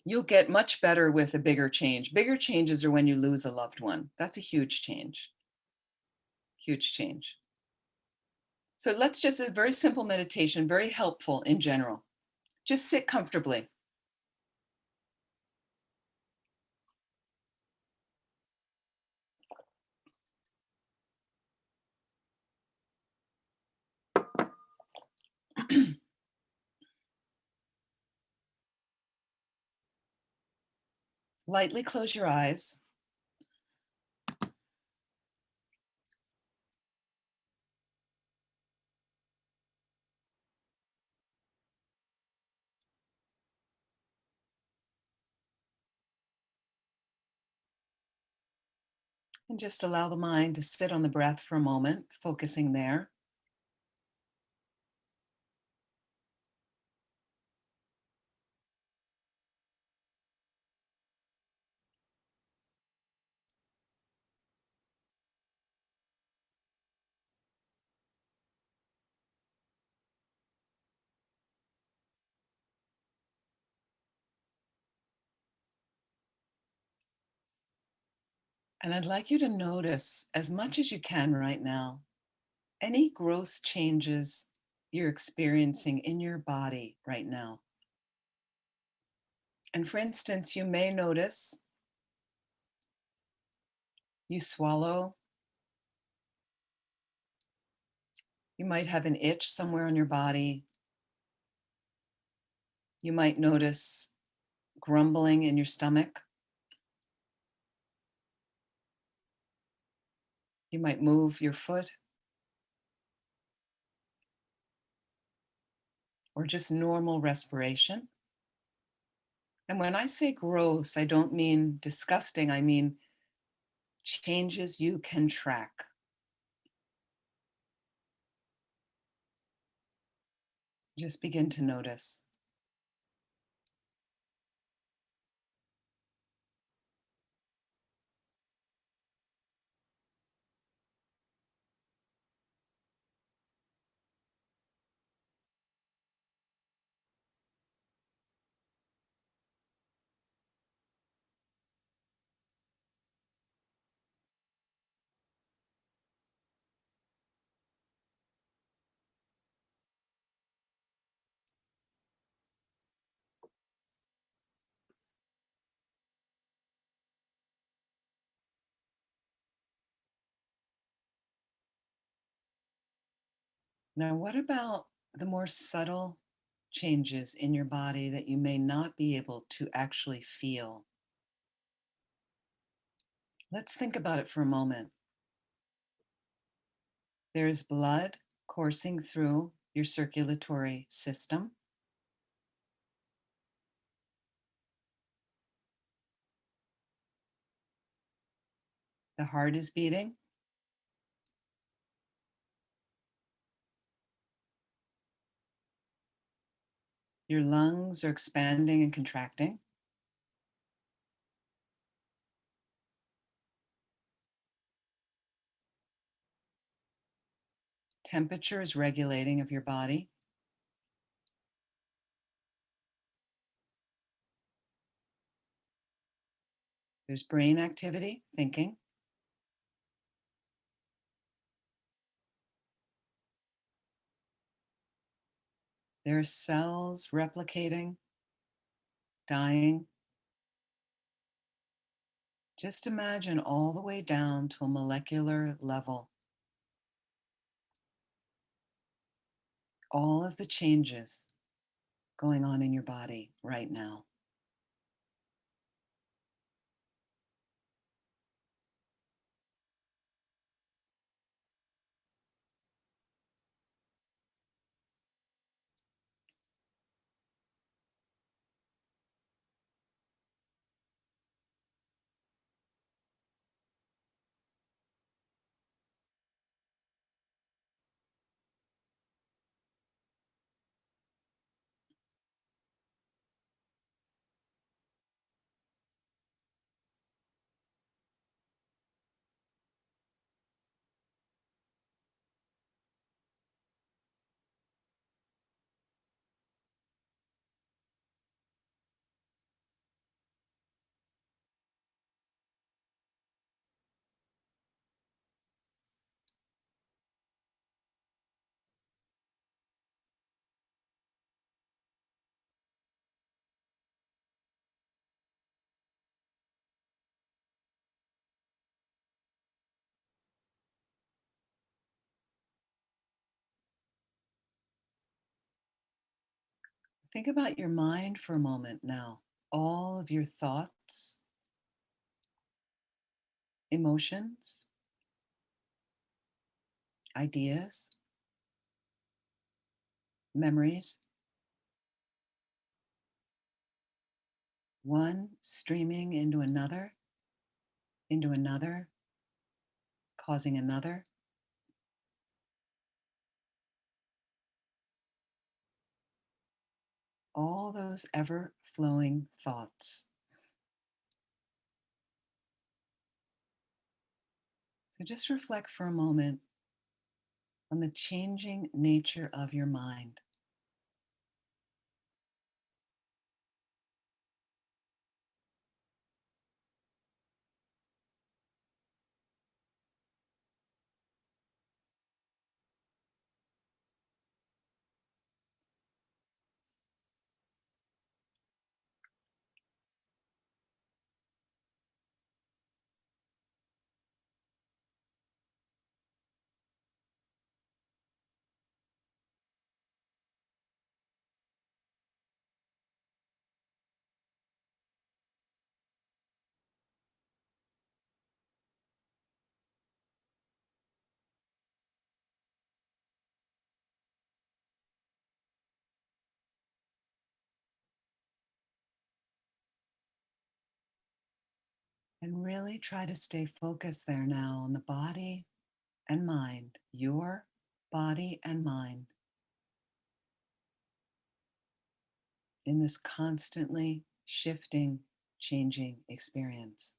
[SPEAKER 1] you'll get much better with a bigger change. Bigger changes are when you lose a loved one. That's a huge change. Huge change. So let's just, a very simple meditation, very helpful in general. Just sit comfortably. Lightly close your eyes. And just allow the mind to sit on the breath for a moment, focusing there. And I'd like you to notice as much as you can right now, any gross changes you're experiencing in your body right now. And for instance, you may notice you swallow. You might have an itch somewhere on your body. You might notice grumbling in your stomach. You might move your foot. Or just normal respiration. And when I say gross, I don't mean disgusting. I mean changes you can track. Just begin to notice. Now, what about the more subtle changes in your body that you may not be able to actually feel? Let's think about it for a moment. There's blood coursing through your circulatory system. The heart is beating. Your lungs are expanding and contracting. Temperature is regulating of your body. There's brain activity, thinking. There are cells replicating, dying. Just imagine all the way down to a molecular level. All of the changes going on in your body right now. Think about your mind for a moment now. All of your thoughts, emotions, ideas, memories, one streaming into another, causing another. All those ever-flowing thoughts. So just reflect for a moment on the changing nature of your mind. And really try to stay focused there now on the body and mind, your body and mind, in this constantly shifting, changing experience.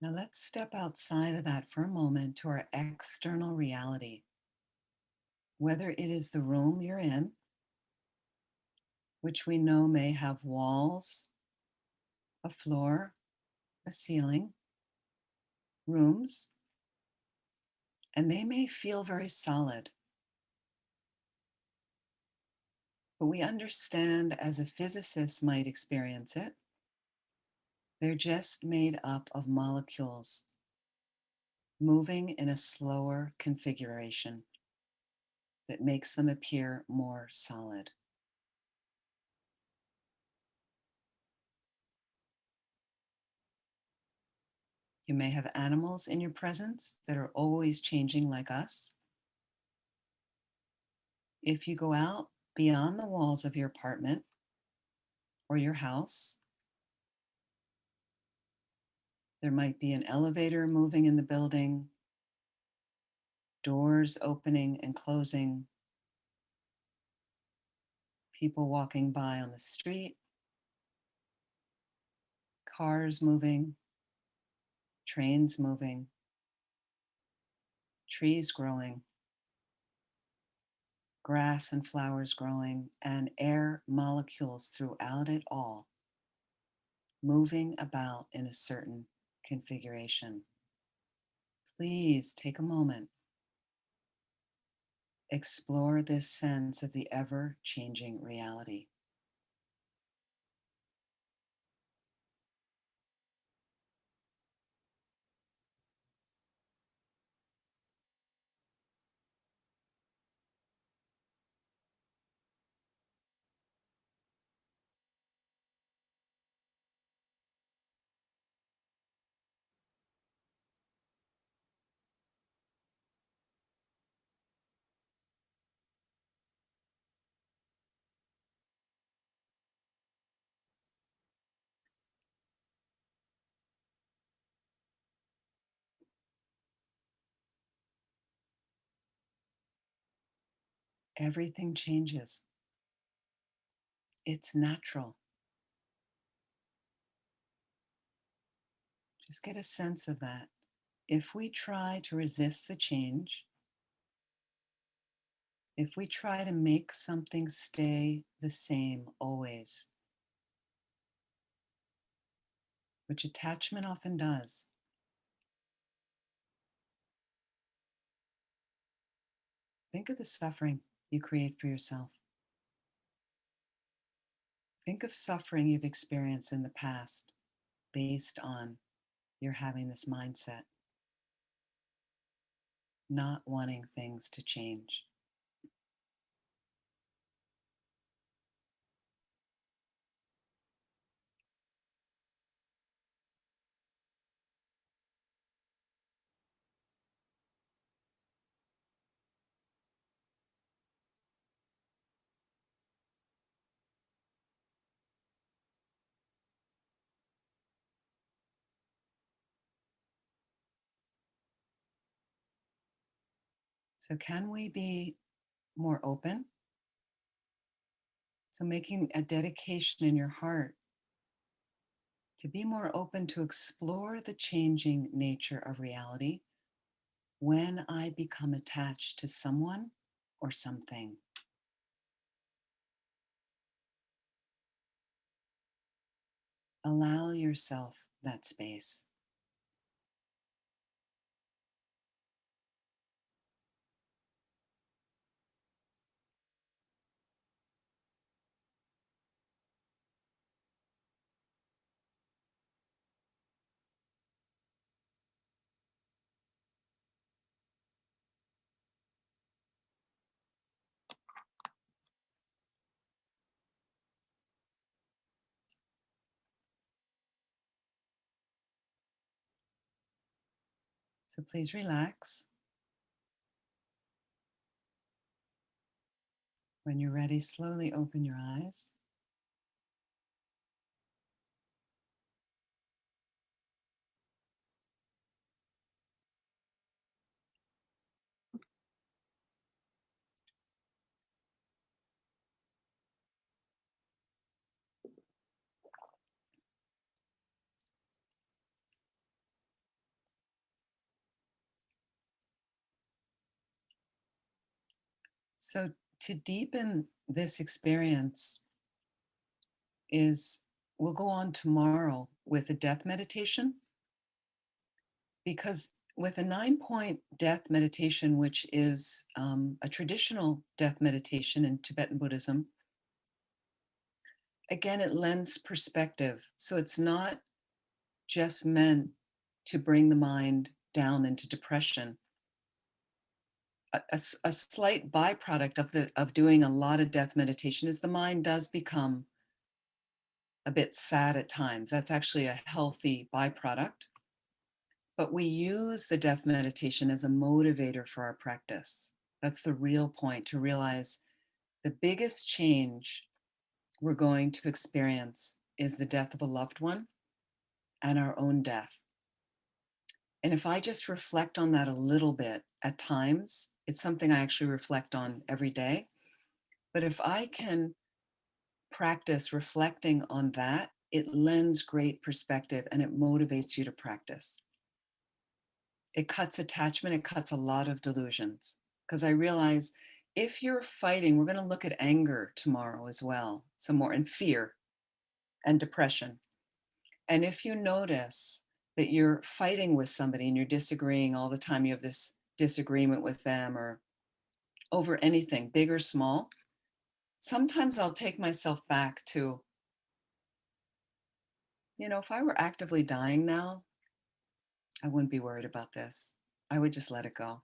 [SPEAKER 1] Now let's step outside of that for a moment to our external reality. Whether it is the room you're in, which we know may have walls, a floor, a ceiling, rooms, and they may feel very solid. But we understand, as a physicist might experience it, they're just made up of molecules moving in a slower configuration that makes them appear more solid. You may have animals in your presence that are always changing like us. If you go out beyond the walls of your apartment or your house, there might be an elevator moving in the building, doors opening and closing, people walking by on the street, cars moving, trains moving, trees growing, grass and flowers growing, and air molecules throughout it all, moving about in a certain configuration. Please take a moment. Explore this sense of the ever-changing reality. Everything changes. It's natural. Just get a sense of that. If we try to resist the change, if we try to make something stay the same always, which attachment often does, think of the suffering you create for yourself. Think of suffering you've experienced in the past based on your having this mindset, not wanting things to change. So can we be more open? So making a dedication in your heart to be more open to explore the changing nature of reality when I become attached to someone or something. Allow yourself that space. So please relax. When you're ready, slowly open your eyes. So to deepen this experience we'll go on tomorrow with a death meditation, because with a 9-point death meditation, which is a traditional death meditation in Tibetan Buddhism, again, it lends perspective. So it's not just meant to bring the mind down into depression. A slight byproduct of doing a lot of death meditation is the mind does become a bit sad at times. That's actually a healthy byproduct. But we use the death meditation as a motivator for our practice. That's the real point, to realize the biggest change we're going to experience is the death of a loved one and our own death. And if I just reflect on that a little bit at times, it's something I actually reflect on every day. But if I can practice reflecting on that, it lends great perspective and it motivates you to practice. It cuts attachment, it cuts a lot of delusions. Because I realize if you're fighting, we're going to look at anger tomorrow as well, some more, and fear and depression. And if you notice that you're fighting with somebody and you're disagreeing all the time, you have this disagreement with them or over anything, big or small, sometimes I'll take myself back to, if I were actively dying now, I wouldn't be worried about this. I would just let it go.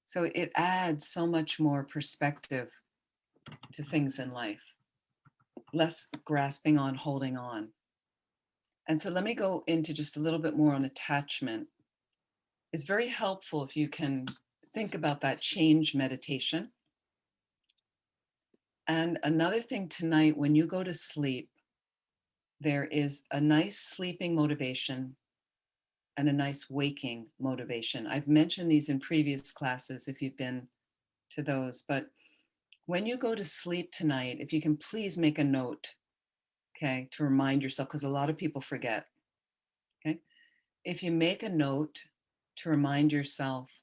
[SPEAKER 1] So it adds so much more perspective to things in life, less grasping on, holding on. And so let me go into just a little bit more on attachment. It's very helpful if you can think about that change meditation. And another thing tonight, when you go to sleep, there is a nice sleeping motivation and a nice waking motivation. I've mentioned these in previous classes if you've been to those, but when you go to sleep tonight, if you can please make a note, okay, to remind yourself, because a lot of people forget. if you make a note to remind yourself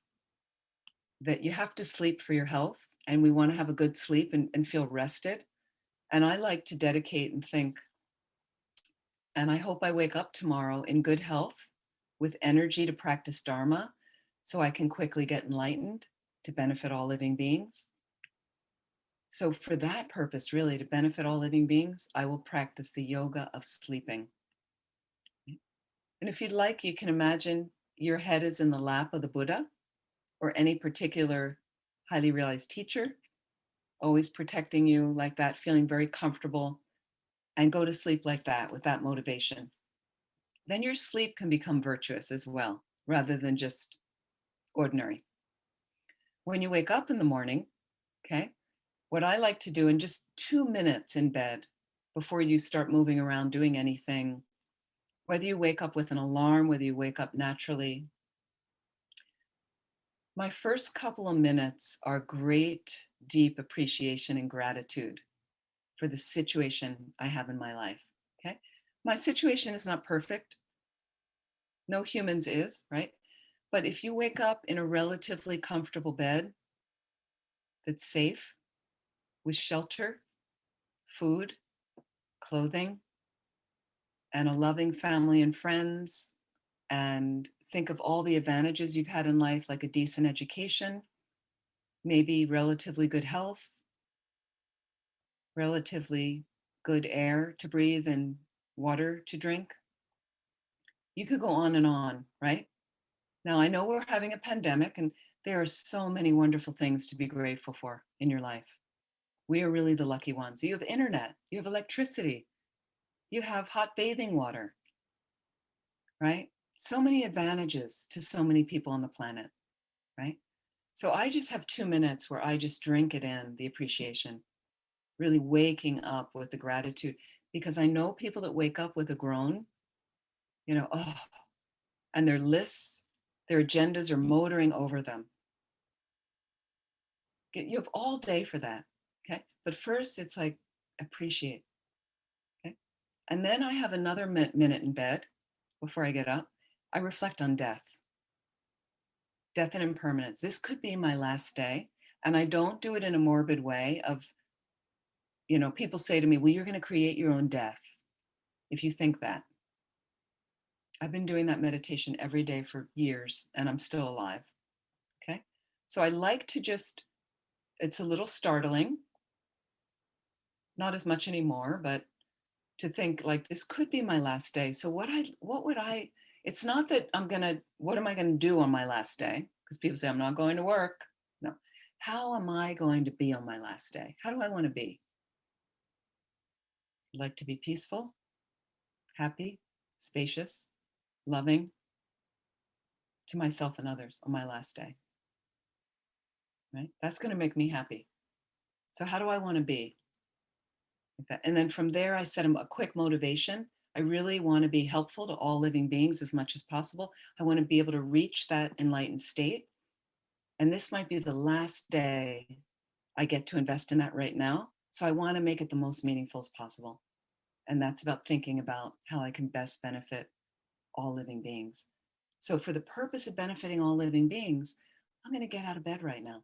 [SPEAKER 1] that you have to sleep for your health, and we want to have a good sleep and feel rested. And I like to dedicate and think, and I hope I wake up tomorrow in good health with energy to practice Dharma so I can quickly get enlightened to benefit all living beings. So for that purpose, really, to benefit all living beings, I will practice the yoga of sleeping. And if you'd like, you can imagine your head is in the lap of the Buddha or any particular highly realized teacher, always protecting you like that, feeling very comfortable, and go to sleep like that with that motivation. Then your sleep can become virtuous as well, rather than just ordinary. When you wake up in the morning, okay, what I like to do in just 2 minutes in bed before you start moving around doing anything, whether you wake up with an alarm, whether you wake up naturally, my first couple of minutes are great, deep appreciation and gratitude for the situation I have in my life, okay? My situation is not perfect. No humans is, right? But if you wake up in a relatively comfortable bed that's safe, with shelter, food, clothing, and a loving family and friends, and think of all the advantages you've had in life, like a decent education, maybe relatively good health, relatively good air to breathe and water to drink. You could go on and on, right? Now, I know we're having a pandemic and there are so many wonderful things to be grateful for in your life. We are really the lucky ones. You have internet, you have electricity, you have hot bathing water, right? So many advantages to so many people on the planet, right? So I just have 2 minutes where I just drink it in, the appreciation, really waking up with the gratitude, because I know people that wake up with a groan, oh, and their lists, their agendas are motoring over them. You have all day for that, okay? But first it's like, appreciate, okay? And then I have another minute in bed before I get up. I reflect on death and impermanence. This could be my last day. And I don't do it in a morbid way of, people say to me, well, you're going to create your own death if you think that. I've been doing that meditation every day for years and I'm still alive, okay? So I like to it's a little startling, not as much anymore, but to think like this could be my last day. So it's not that what am I going to do on my last day? Because people say, I'm not going to work. No. How am I going to be on my last day? How do I want to be? I'd like to be peaceful, happy, spacious, loving to myself and others on my last day, right? That's going to make me happy. So how do I want to be? Like that. And then from there, I set them a quick motivation. I really want to be helpful to all living beings as much as possible. I want to be able to reach that enlightened state. And this might be the last day I get to invest in that right now. So I want to make it the most meaningful as possible. And that's about thinking about how I can best benefit all living beings. So for the purpose of benefiting all living beings, I'm going to get out of bed right now.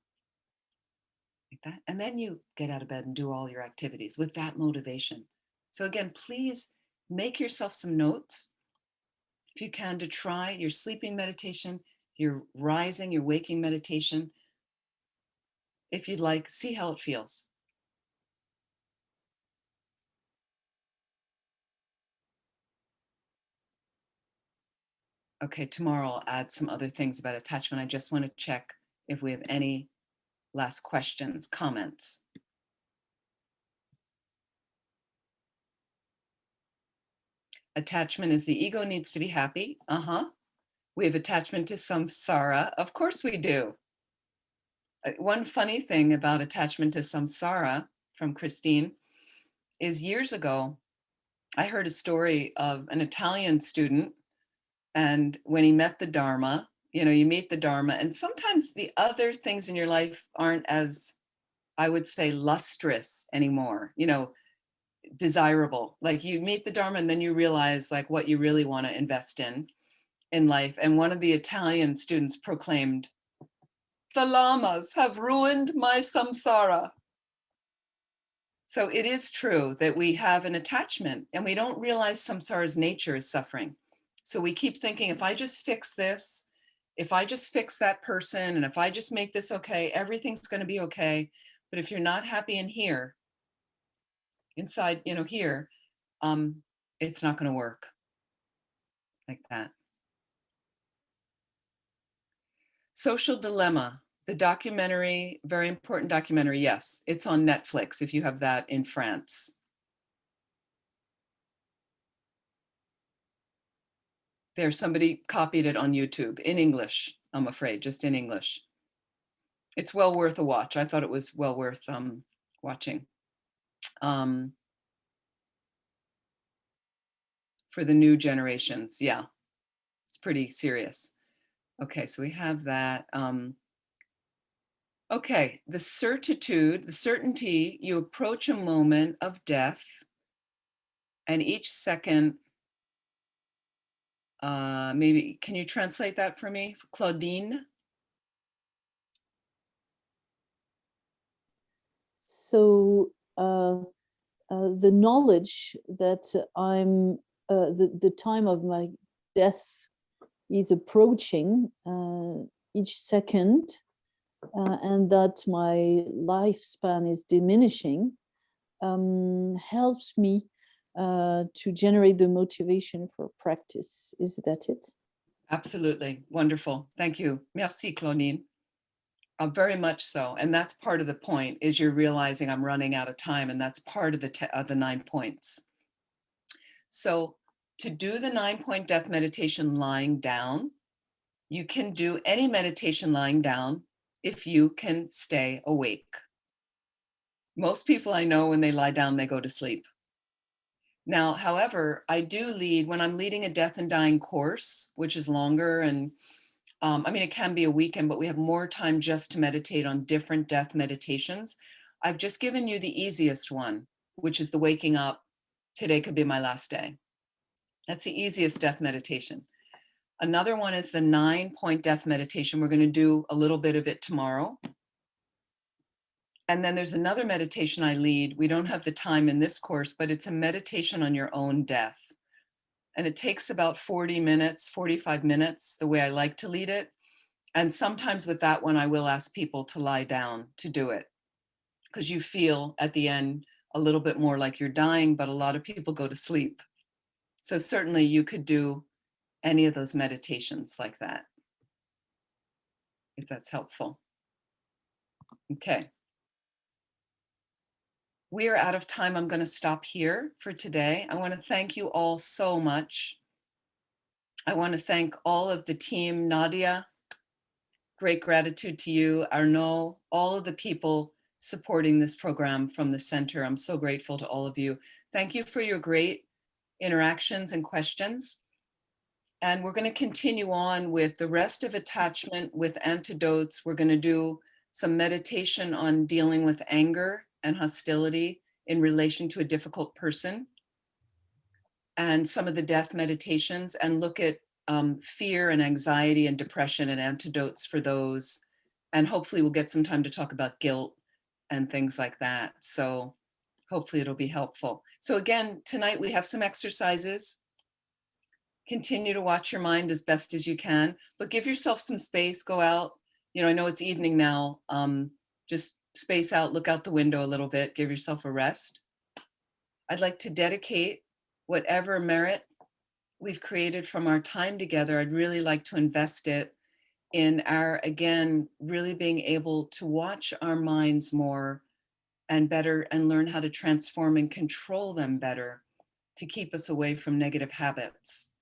[SPEAKER 1] Like that. And then you get out of bed and do all your activities with that motivation. So again, please make yourself some notes, if you can, to try your sleeping meditation, your rising, your waking meditation. If you'd like, see how it feels. Okay, tomorrow I'll add some other things about attachment. I just want to check if we have any last questions, comments. Attachment is the ego needs to be happy. We have attachment to samsara. Of course we do. One funny thing about attachment to samsara from Christine is years ago, I heard a story of an Italian student, and when he met the Dharma, you meet the Dharma, and sometimes the other things in your life aren't as, I would say, lustrous anymore, desirable. Like you meet the Dharma and then you realize like what you really want to invest in. in life. And one of the Italian students proclaimed, "The lamas have ruined my samsara." So it is true that we have an attachment and we don't realize samsara's nature is suffering. So we keep thinking, if I just fix this, if I just fix that person, and if I just make this okay, everything's going to be okay. But if you're not happy in here, inside, here, it's not going to work like that. Social Dilemma, the documentary, very important documentary. Yes, it's on Netflix if you have that in France. There, somebody copied it on YouTube in English, I'm afraid, just in English. It's well worth a watch. I thought it was well worth watching. For the new generations, yeah, it's pretty serious. Okay, so we have that. Okay, the certainty, you approach a moment of death, and each second, maybe, can you translate that for me, Claudine?
[SPEAKER 3] So the knowledge that the time of my death is approaching each second, and that my lifespan is diminishing, helps me to generate the motivation for practice. Is that it?
[SPEAKER 1] Absolutely, wonderful. Thank you. Merci, Claudine. Very much so. And that's part of the point, is you're realizing I'm running out of time, and that's part of the 9 points. So to do the 9-point death meditation lying down, you can do any meditation lying down if you can stay awake. Most people I know, when they lie down, they go to sleep. Now, however, I do lead, when I'm leading a death and dying course, which is longer, and it can be a weekend, but we have more time just to meditate on different death meditations. I've just given you the easiest one, which is the waking up. Today could be my last day. That's the easiest death meditation. Another one is the 9-point death meditation. We're going to do a little bit of it tomorrow. And then there's another meditation I lead. We don't have the time in this course, but it's a meditation on your own death. And it takes about 40 minutes, 45 minutes, the way I like to lead it. And sometimes with that one, I will ask people to lie down to do it, because you feel at the end a little bit more like you're dying, but a lot of people go to sleep. So certainly you could do any of those meditations like that, if that's helpful. Okay. We are out of time. I'm going to stop here for today. I want to thank you all so much. I want to thank all of the team, Nadia, great gratitude to you, Arnaud, all of the people supporting this program from the center. I'm so grateful to all of you. Thank you for your great interactions and questions. And we're going to continue on with the rest of attachment with antidotes. We're going to do some meditation on dealing with anger and hostility in relation to a difficult person, and some of the death meditations, and look at fear and anxiety and depression and antidotes for those. And hopefully we'll get some time to talk about guilt and things like that. So hopefully it'll be helpful. So again, tonight we have some exercises. Continue to watch your mind as best as you can, but give yourself some space, go out. I know it's evening now. Just space out, look out the window a little bit, give yourself a rest. I'd like to dedicate whatever merit we've created from our time together. I'd really like to invest it in our, again, really being able to watch our minds more and better, and learn how to transform and control them better to keep us away from negative habits,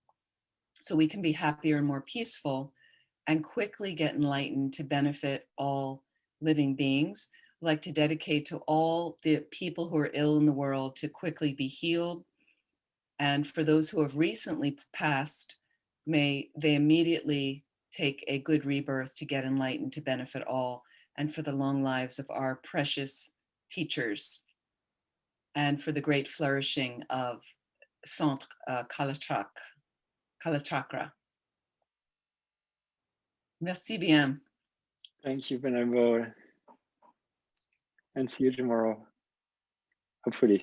[SPEAKER 1] so we can be happier and more peaceful and quickly get enlightened to benefit all living beings. I'd like to dedicate to all the people who are ill in the world to quickly be healed. And for those who have recently passed, may they immediately take a good rebirth to get enlightened to benefit all. And for the long lives of our precious teachers, and for the great flourishing of Kalachakra. Merci bien.
[SPEAKER 4] Thank you, Venerable. And see you tomorrow, hopefully.